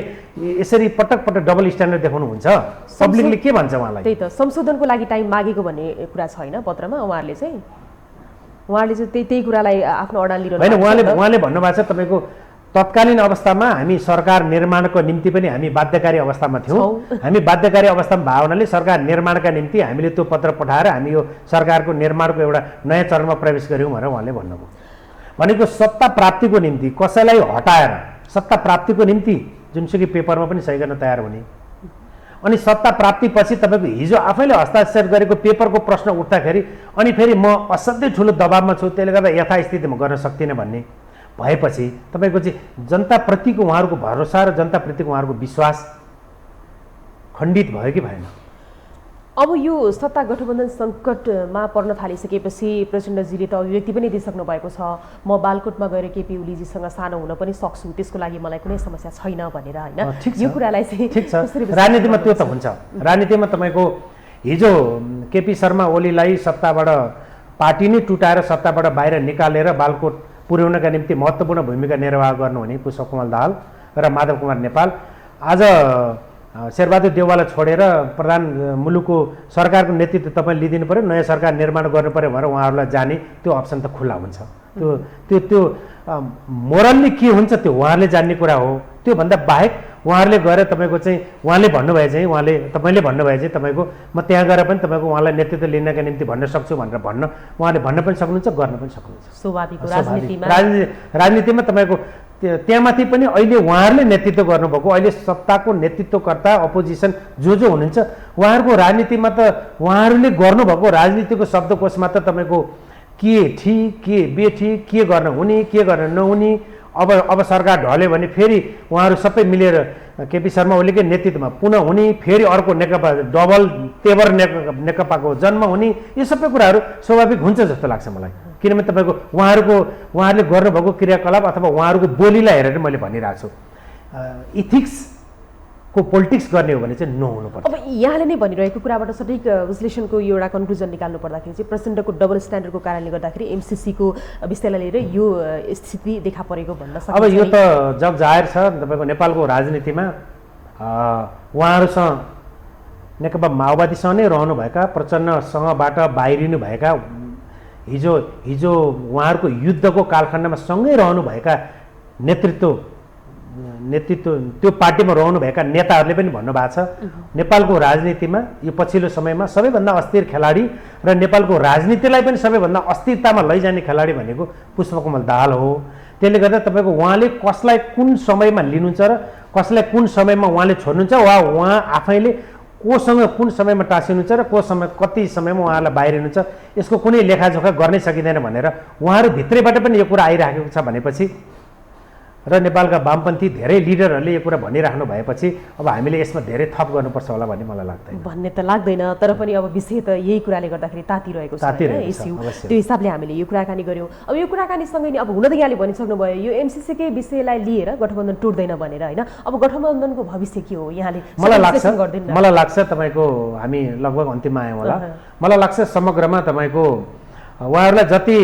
यसरी पटक पटक डबल स्ट्यान्डर्ड देखाउनु हुन्छ? पब्लिकले के भन्छ उहाँलाई? त्यही त संशोधनको लागि टाइम मागेको भन्ने कुरा छैन पत्रमा। उहाँहरूले चाहिँ त्यही कुरालाई आफ्नो अडान लिनु होइन। उहाँले भन्नुभएको छ तपाईँको तत्कालीन अवस्थामा हामी सरकार निर्माणको निम्ति पनि हामी बाध्यकारी अवस्थामा थियौँ। हामी बाध्यकारी अवस्थामा भएको हुनाले सरकार निर्माणका निम्ति हामीले त्यो पत्र पठाएर हामी यो सरकारको निर्माणको एउटा नयाँ चरणमा प्रवेश गऱ्यौँ भनेर उहाँले भन्नुभयो। भनेको सत्ता प्राप्तिको निम्ति कसैलाई हटाएर सत्ता प्राप्तिको निम्ति जुनसुकै पेपरमा पनि सही गर्न तयार हुने, अनि सत्ता प्राप्तिपछि तपाईँको हिजो आफैले हस्ताक्षर गरेको पेपरको प्रश्न उठ्दाखेरि अनि फेरि म असाध्यै ठुलो दबावमा छु, त्यसले गर्दा यथास्थिति म गर्न सक्दिनँ भन्ने भएपछि तपाईँको चाहिँ जनताप्रतिको उहाँहरूको भरोसा र जनताप्रतिको उहाँहरूको विश्वास खण्डित भयो कि भएन? अब यो सत्ता गठबन्धन सङ्कटमा पर्न थालिसकेपछि प्रचण्डजीले त अभिव्यक्ति पनि दिइसक्नु भएको छ, म बालकोटमा गएर केपी ओलीजीसँग सानो हुन पनि सक्छु, त्यसको लागि मलाई कुनै समस्या छैन भनेर, होइन? यो कुरालाई चाहिँ ठिक छ, राजनीतिमा त्यो त हुन्छ। राजनीतिमा तपाईँको हिजो केपी शर्मा ओलीलाई सत्ताबाट पार्टी नै टुटाएर सत्ताबाट बाहिर निकालेर बालकोट पुर्याउनका निम्ति महत्त्वपूर्ण भूमिका निर्वाह गर्नुहुने पुष्पकमल दाहाल र माधव कुमार नेपाल आज शेरबहादुर देउवालाई छोडेर प्रधान मुलुकको सरकारको नेतृत्व तपाईँ लिदिनु पऱ्यो, नयाँ सरकार निर्माण गर्नु पऱ्यो भनेर उहाँहरूलाई जाने त्यो अप्सन त खुल्ला हुन्छ। त्यो त्यो त्यो मोरल्ली के हुन्छ त्यो उहाँहरूले जान्ने कुरा हो। त्योभन्दा बाहेक उहाँहरूले गएर तपाईँको चाहिँ उहाँले भन्नुभए चाहिँ तपाईँले भन्नुभए चाहिँ तपाईँको म त्यहाँ गएर पनि तपाईँको उहाँलाई नेतृत्व लिनका निम्ति भन्न सक्छु भनेर उहाँले भन्न पनि सक्नुहुन्छ, गर्न पनि सक्नुहुन्छ। स्वाभाविक राजनीतिमा तपाईँको त्यहाँमाथि पनि अहिले उहाँहरूले नेतृत्व गर्नुभएको, अहिले सत्ताको नेतृत्वकर्ता अपोजिसन जो हुनुहुन्छ उहाँहरूको राजनीतिमा त उहाँहरूले गर्नुभएको राजनीतिको शब्दकोशमा त तपाईँको के ठिक के बेठिक, के गर्न हुने के गर्न नहुने, अब सरकार ढल्यो भने फेरि उहाँहरू सबै मिलेर केपी शर्मा ओलीकै नेतृत्वमा पुनः हुने, फेरि अर्को नेकपा डबल तेवर नेकपाको जन्म हुने, यो सबै कुराहरू स्वाभाविक हुन्छ जस्तो लाग्छ मलाई। किनभने तपाईँको उहाँहरूले गर्नुभएको क्रियाकलाप अथवा उहाँहरूको बोलीलाई हेरेर मैले भनिरहेको छु, इथिक्सको पोलिटिक्स गर्ने हो भने चाहिँ नहुनुपर्छ। अब यहाँले नै भनिरहेको कुराबाट सठिक विश्लेषणको यो एउटा कन्क्लुजन निकाल्नु पर्दाखेरि चाहिँ प्रचण्डको डबल स्ट्यान्डर्डको कारणले गर्दाखेरि एमसिसीको विषयलाई लिएर यो स्थिति देखा परेको भन्न सकिन्छ। अब यो त जग जाहेर छ तपाईँको नेपालको राजनीतिमा उहाँहरूसँग नेकपा माओवादीसँग नै रहनुभएका प्रचण्डसँगबाट बाहिरिनु भएका हिजो उहाँहरूको युद्धको कालखण्डमा सँगै रहनुभएका नेतृत्व त्यो पार्टीमा रहनुभएका नेताहरूले पनि भन्नुभएको छ नेपालको राजनीतिमा यो पछिल्लो समयमा सबैभन्दा अस्थिर खेलाडी र नेपालको राजनीतिलाई पनि सबैभन्दा अस्थिरतामा लैजाने खेलाडी भनेको पुष्पकमल दाहाल हो। त्यसले गर्दा तपाईँको उहाँले कसलाई कुन समयमा लिनुहुन्छ र कसलाई कुन समयमा उहाँले छोड्नुहुन्छ वा उहाँ आफैले कोसँग कुन समयमा टाँसिनुहुन्छ र कति समयमा उहाँहरूलाई बाहिरिनुहुन्छ यसको कुनै लेखाजोखा गर्नै सकिँदैन भनेर उहाँहरू भित्रैबाट पनि यो कुरा आइराखेको छ भनेपछि र नेपालका वामपन्थी धेरै लिडरहरूले यो कुरा भनिराख्नु भएपछि अब हामीले यसमा धेरै थप गर्नुपर्छ होला भन्ने मलाई लाग्दैन। भन्ने त लाग्दैन, तर पनि अब विषय त यही कुराले गर्दाखेरि तातिरहेको छ इस्यु, त्यो हिसाबले हामीले यो कुराकानी गऱ्यौँ। अब यो कुराकानीसँगै नि अब हुन त यहाँले भनिसक्नुभयो यो एमसिसीकै विषयलाई लिएर गठबन्धन टुट्दैन भनेर, होइन? अब गठबन्धनको भविष्य के हो यहाँले मलाई लाग्छ तपाईँको हामी लगभग अन्तिममा आयौँ होला। मलाई लाग्छ समग्रमा तपाईँको उहाँहरूलाई जति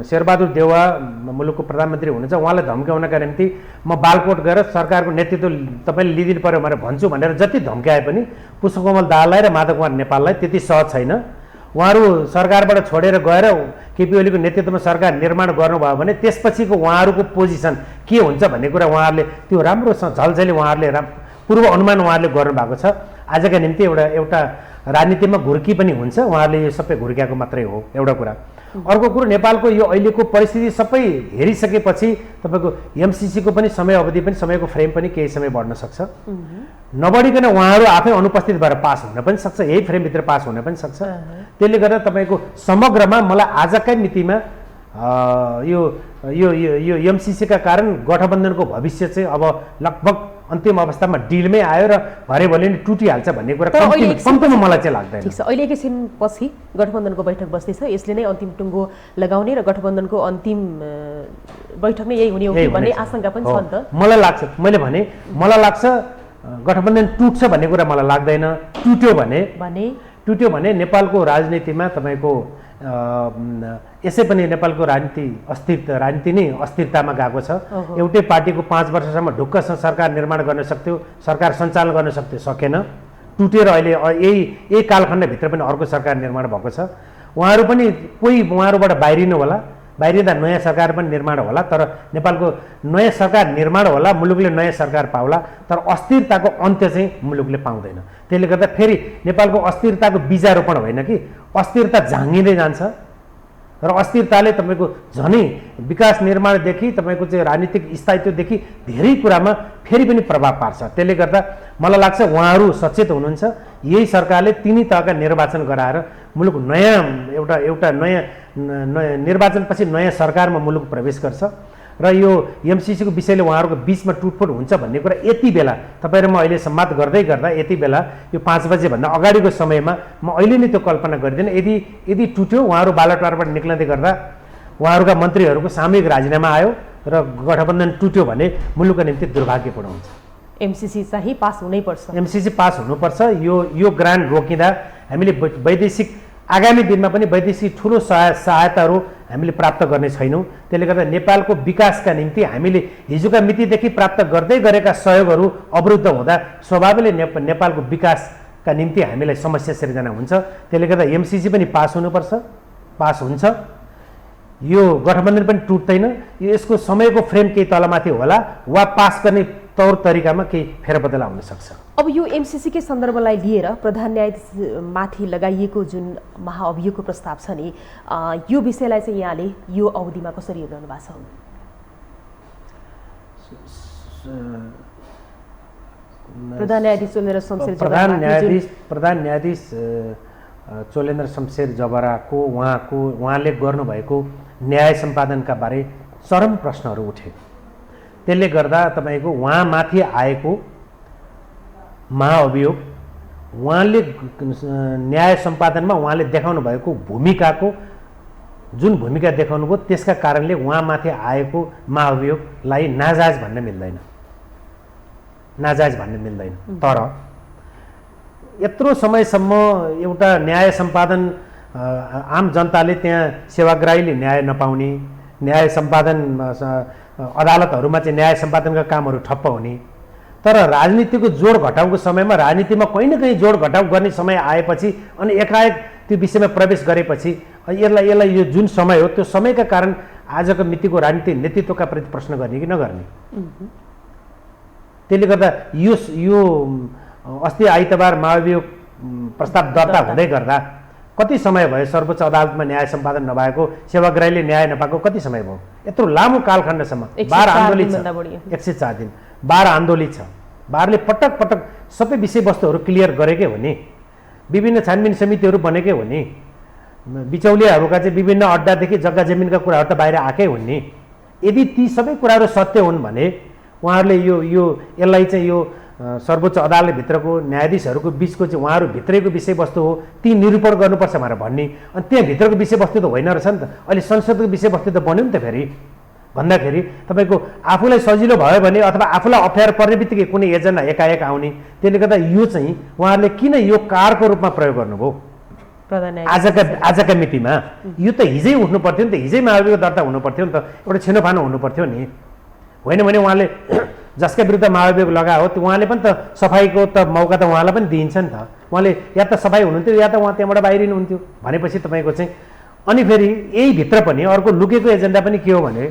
शेरबहादुर देउवा मुलुकको प्रधानमन्त्री हुनुहुन्छ उहाँलाई धम्क्याउनका निम्ति म बालकोट गएर सरकारको नेतृत्व तपाईँले लिदिनु पर्यो भनेर भन्छु भनेर जति धम्क्याए पनि पुष्पकमल दाहाललाई र माधव कुमार नेपाललाई त्यति सहज छैन। उहाँहरू सरकारबाट छोडेर गएर केपी ओलीको नेतृत्वमा सरकार निर्माण गर्नुभयो भने त्यसपछिको उहाँहरूको पोजिसन के हुन्छ भन्ने कुरा उहाँहरूले त्यो राम्रोसँग झल्झली उहाँहरूले पूर्व अनुमान उहाँहरूले गर्नुभएको छ। आजका निम्ति एउटा राजनीतिमा घुर्की पनि हुन्छ, उहाँहरूले यो सबै घुर्क्याएको मात्रै हो एउटा कुरा। अर्को कुरो नेपालको यो अहिलेको परिस्थिति सबै हेरिसकेपछि तपाईँको एमसिसीको पनि समय अवधि पनि समयको फ्रेम पनि केही समय बढ्न सक्छ, नबढिकन उहाँहरू आफै अनुपस्थित भएर पास हुन पनि सक्छ, यही फ्रेमभित्र पास हुन पनि सक्छ। त्यसले गर्दा तपाईँको समग्रमा मलाई आजकै मितिमा यो यो यो एमसिसीका कारण गठबन्धनको भविष्य चाहिँ अब लगभग अन्तिम अवस्थामा डिलमै आयो र भरे भोलि नै टुटिहाल्छ भन्ने कुरा कम्तीमा मलाई चाहिँ लाग्दैन। ठिक छ, अहिले एकैछिनपछि गठबन्धनको बैठक बस्दैछ, यसले नै अन्तिम टुङ्गो लगाउने र गठबन्धनको अन्तिम बैठक नै यही हुने हो कि भन्ने आशंका पनि छ नि त? मलाई लाग्छ गठबन्धन टुट्छ भन्ने कुरा मलाई लाग्दैन। टुट्यो भने नेपालको राजनीतिमा तपाईँको यसै पनि नेपालको राजनीति नै अस्थिरतामा गएको छ। एउटै पार्टीको 5 वर्षसम्म ढुक्कसँग सरकार निर्माण गर्न सक्थ्यो, सरकार सञ्चालन गर्न सक्थ्यो, सकेन, टुटेर अहिले यही कालखण्डभित्र पनि अर्को सरकार निर्माण भएको छ। उहाँहरू पनि कोही उहाँहरूबाट बाहिरिनु होला, बाहिरिँदा नयाँ सरकार पनि निर्माण होला, तर नेपालको नयाँ सरकार निर्माण होला, मुलुकले नयाँ सरकार पाउला, तर अस्थिरताको अन्त्य चाहिँ मुलुकले पाउँदैन। त्यसले गर्दा फेरि नेपालको अस्थिरताको बीजारोपण होइन कि अस्थिरता झाँगिँदै जान्छ र अस्थिरताले तपाईँको झनै विकास निर्माणदेखि तपाईँको चाहिँ राजनीतिक स्थायित्वदेखि धेरै कुरामा फेरि पनि प्रभाव पार्छ। त्यसले गर्दा मलाई लाग्छ उहाँहरू सचेत हुनुहुन्छ। यही सरकारले तिनै तहका निर्वाचन गराएर मुलुक नयाँ एउटा नयाँ निर्वाचनपछि नयाँ सरकारमा मुलुक प्रवेश गर्छ र यो एमसिसीको विषयले उहाँहरूको बिचमा टुटफुट हुन्छ भन्ने कुरा यति बेला तपाईँ र म अहिले संवाद गर्दै गर्दा यति बेला यो 5 बजेभन्दा अगाडिको समयमा म अहिले नै त्यो कल्पना गरिदिनँ। यदि टुट्यो, उहाँहरू बालटवारबाट निक्लँदै गर्दा उहाँहरूका मन्त्रीहरूको सामूहिक राजीनामा आयो र गठबन्धन टुट्यो भने मुलुकको निम्ति दुर्भाग्यपूर्ण हुन्छ। एमसिसी चाहिँ पास हुनैपर्छ। एमसिसी पास हुनुपर्छ। यो ग्रान्ट रोकिँदा हामीले वैदेशिक आगामी दिनमा पनि वैदेशिक ठुलो सहायताहरू हामीले प्राप्त गर्ने छैनौँ। त्यसले गर्दा नेपालको विकासका निम्ति हामीले हिजोका मितिदेखि प्राप्त गर्दै गरेका सहयोगहरू अवरुद्ध हुँदा स्वाभाविकले नेपालको विकासका निम्ति हामीलाई समस्या सिर्जना हुन्छ। त्यसले गर्दा एमसिसी पनि पास हुनुपर्छ, पास हुन्छ। यो गठबन्धन पनि टुट्दैन। यसको समयको फ्रेम केही तलमाथि होला वा पास गर्ने तौर तरिकामा केही फेरबदल आउन सक्छ। अब यो एमसिसी के सन्दर्भलाई लिएर प्रधान न्यायाधीशमाथि लगाइएको जुन महाअभियोगको प्रस्ताव छ नि, यो विषयलाई चाहिँ यहाँले यो अवधिमा कसरी हेर्नु भएको छ? प्रधान न्यायाधीश चोलेन्द्र शमशेर जबराको उहाँले गर्नुभएको न्याय सम्पादनका बारे चरम प्रश्नहरू उठे। त्यसले गर्दा तपाईँको उहाँमाथि आएको महाअभियोग, उहाँले न्याय सम्पादनमा उहाँले देखाउनु भएको भूमिकाको जुन भूमिका देखाउनु भयो त्यसका कारणले उहाँमाथि आएको महाअभियोगलाई नाजायज भन्न मिल्दैन। तर यत्रो समयसम्म एउटा न्याय सम्पादन आम जनताले त्यहाँ सेवाग्राहीले न्याय नपाउने, न्याय सम्पादन अदालतहरूमा चाहिँ न्याय सम्पादनका कामहरू ठप्प हुने, तर राजनीतिको जोड घटाउको समयमा राजनीतिमा कहीँ न कहीँ जोड घटाउ गर्ने समय आएपछि अनि एकाएक त्यो विषयमा प्रवेश गरेपछि यसलाई यो जुन समय हो त्यो समयका कारण आजको मितिको राजनीतिक नेतृत्वका प्रति प्रश्न गर्ने कि नगर्ने। त्यसले गर्दा यो अस्ति आइतबार महाअभियोग प्रस्ताव दर्ता हुँदै गर्दा कति समय भयो सर्वोच्च अदालतमा न्याय सम्पादन नभएको, सेवाग्राहीले न्याय नपाएको कति समय भयो? यत्रो लामो कालखण्डसम्म 12 आन्दोलित छ, 104 दिन 12 आन्दोलित छ। बारले पटक पटक सबै विषयवस्तुहरू क्लियर गरेकै हो नि, विभिन्न छानबिन समितिहरू बनेकै हो नि, बिचौलियाहरूका चाहिँ विभिन्न अड्डादेखि जग्गा जमिनका कुराहरू त बाहिर आएकै हुन् नि। यदि ती सबै कुराहरू सत्य हुन् भने उहाँहरूले यसलाई चाहिँ यो सर्वोच्च अदालतभित्रको न्यायाधीशहरूको बिचको चाहिँ उहाँहरू भित्रैको विषयवस्तु हो, ती निरूपण गर्नुपर्छ भनेर भन्ने। अनि त्यहाँभित्रको विषयवस्तु त होइन रहेछ नि त, अहिले संसदको विषयवस्तु त बन्यो नि त। फेरि भन्दाखेरि तपाईँको आफूलाई सजिलो भयो भने अथवा आफूलाई अप्ठ्यारो पर्ने बित्तिकै कुनै एजेन्डा एकाएक आउने। त्यसले गर्दा यो चाहिँ उहाँहरूले किन यो कारको रूपमा प्रयोग गर्नुभयो आजका मितिमा? यो त हिजै उठ्नु पर्थ्यो नि त, हिजै महाअभियोग दर्ता हुनु पर्थ्यो नि त, एउटा छिनोफानो हुनु पर्थ्यो नि। होइन भने उहाँले जसका विरुद्ध महाअभियोग लगायो त्यो उहाँले पनि त सफाइको त मौका त उहाँलाई पनि दिइन्छ नि त। उहाँले या त सफाइ हुनुहुन्थ्यो या त उहाँ त्यहाँबाट बाहिरिनुहुन्थ्यो भनेपछि तपाईँको चाहिँ अनि फेरि यही भित्र पनि अर्को लुकेको एजेन्डा पनि के हो भने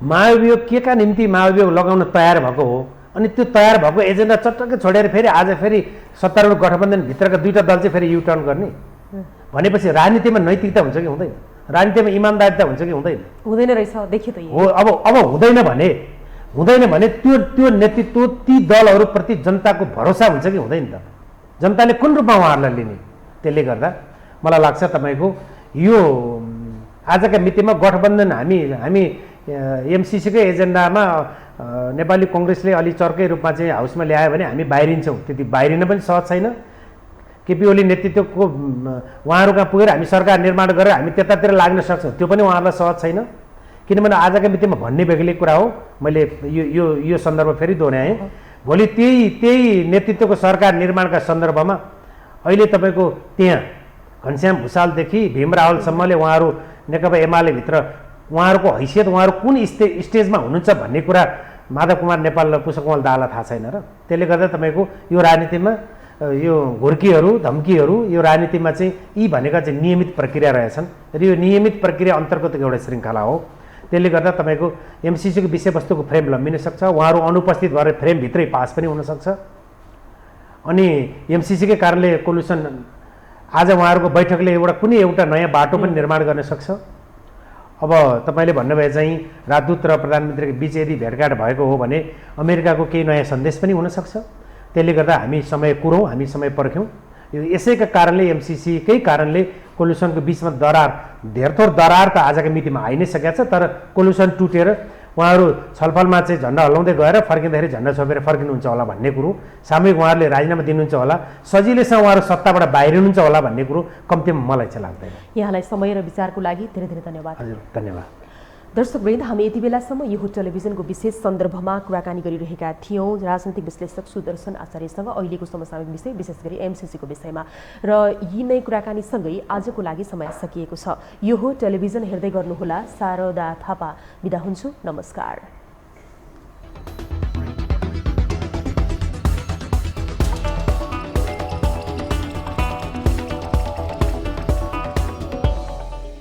महाअभियोग केका निम्ति महाअभियोग लगाउन तयार भएको हो, अनि त्यो तयार भएको एजेन्डा चटक्कै छोडेर फेरि आज फेरि सत्तारूढ गठबन्धनभित्रका दुईटा दल चाहिँ फेरि युटर्न गर्ने भनेपछि राजनीतिमा नैतिकता हुन्छ कि हुँदैन? राजनीतिमा इमान्दारिता हुन्छ कि हुँदैन? हुँदैन रहेछ, देखियो त हो। अब हुँदैन भने त्यो नेतृत्व ती दलहरूप्रति जनताको भरोसा हुन्छ कि हुँदैन त? जनताले कुन रूपमा उहाँहरूलाई लिने? त्यसले गर्दा मलाई लाग्छ तपाईँको यो आजका मितिमा गठबन्धन हामी एमसिसीकै एजेन्डामा नेपाली कङ्ग्रेसले अलि चर्कै रूपमा चाहिँ हाउसमा ल्यायो भने हामी बाहिरिन्छौँ। त्यति बाहिरिन पनि सहज छैन। केपी ओली नेतृत्वको उहाँहरू कहाँ पुगेर हामी सरकार निर्माण गरेर हामी त्यतातिर लाग्न सक्छौँ, त्यो पनि उहाँहरूलाई सहज छैन। किनभने आजका मितिमा भन्ने बेग्लै कुरा हो। मैले यो सन्दर्भ फेरि दोहोऱ्याएँ। भोलि त्यही नेतृत्वको सरकार निर्माणका सन्दर्भमा अहिले तपाईँको त्यहाँ घनश्याम भुषालदेखि भीम रावलसम्मले उहाँहरू नेकपा एमाले भित्र उहाँहरूको हैसियत उहाँहरू कुन स्टेजमा हुनुहुन्छ भन्ने कुरा माधव कुमार नेपाल र पुष्पकमल दाहाललाई थाहा छैन र त्यसले गर्दा तपाईँको यो राजनीतिमा यो घुर्कीहरू धम्कीहरू यो राजनीतिमा चाहिँ यी भनेका चाहिँ नियमित प्रक्रिया रहेछन् र यो नियमित प्रक्रिया अन्तर्गत एउटा श्रृङ्खला हो। त्यसले गर्दा तपाईँको एमसिसीको विषयवस्तुको फ्रेम लम्बिन सक्छ, उहाँहरू अनुपस्थित भएर फ्रेमभित्रै पास पनि हुनसक्छ। अनि एमसिसीकै कारणले कोलुसन आज उहाँहरूको बैठकले कुनै एउटा नयाँ बाटो पनि निर्माण गर्न सक्छ। अब तपाईँले भन्नुभए चाहिँ राजदूत र प्रधानमन्त्रीको बिच यदि भेटघाट भएको हो भने अमेरिकाको केही नयाँ सन्देश पनि हुनसक्छ। त्यसले गर्दा हामी समय कुरौँ, हामी समय पर्ख्यौँ। यो यसैका कारणले एमसिसीकै कारणले कोलुसनको बिचमा दरार धेरथोर दरार त आजको मितिमा आइ नै सकेको छ, तर कोलुसन टुटेर उहाँहरू छलफलमा चाहिँ झन्डा हल्लाउँदै गएर फर्किँदाखेरि झन्डा छोपेर फर्किनुहुन्छ होला भन्ने कुरो, सामूहिक उहाँहरूले राजीनामा दिनुहुन्छ होला, सजिलैसँग उहाँहरू सत्ताबाट बाहिरिनुहुन्छ होला भन्ने कुरो कम्तीमा मलाई चाहिँ लाग्दैन। यहाँलाई समय र विचारको लागि धेरै धेरै धन्यवाद। हजुर, धन्यवाद। दर्शकवृन्द, हामी यति बेलासम्म यो टेलिभिजनको विशेष सन्दर्भमा कुराकानी गरिरहेका थियौँ राजनैतिक विश्लेषक सुदर्शन आचार्यसँग अहिलेको समसामयिक विषय, विशेष गरी एमसिसीको विषयमा, र यी नै कुराकानीसँगै आजको लागि समय सकिएको छ। यो टेलिभिजन हेर्दै गर्नुहोला। शारदा थापा बिदा हुन्छु। नमस्कार।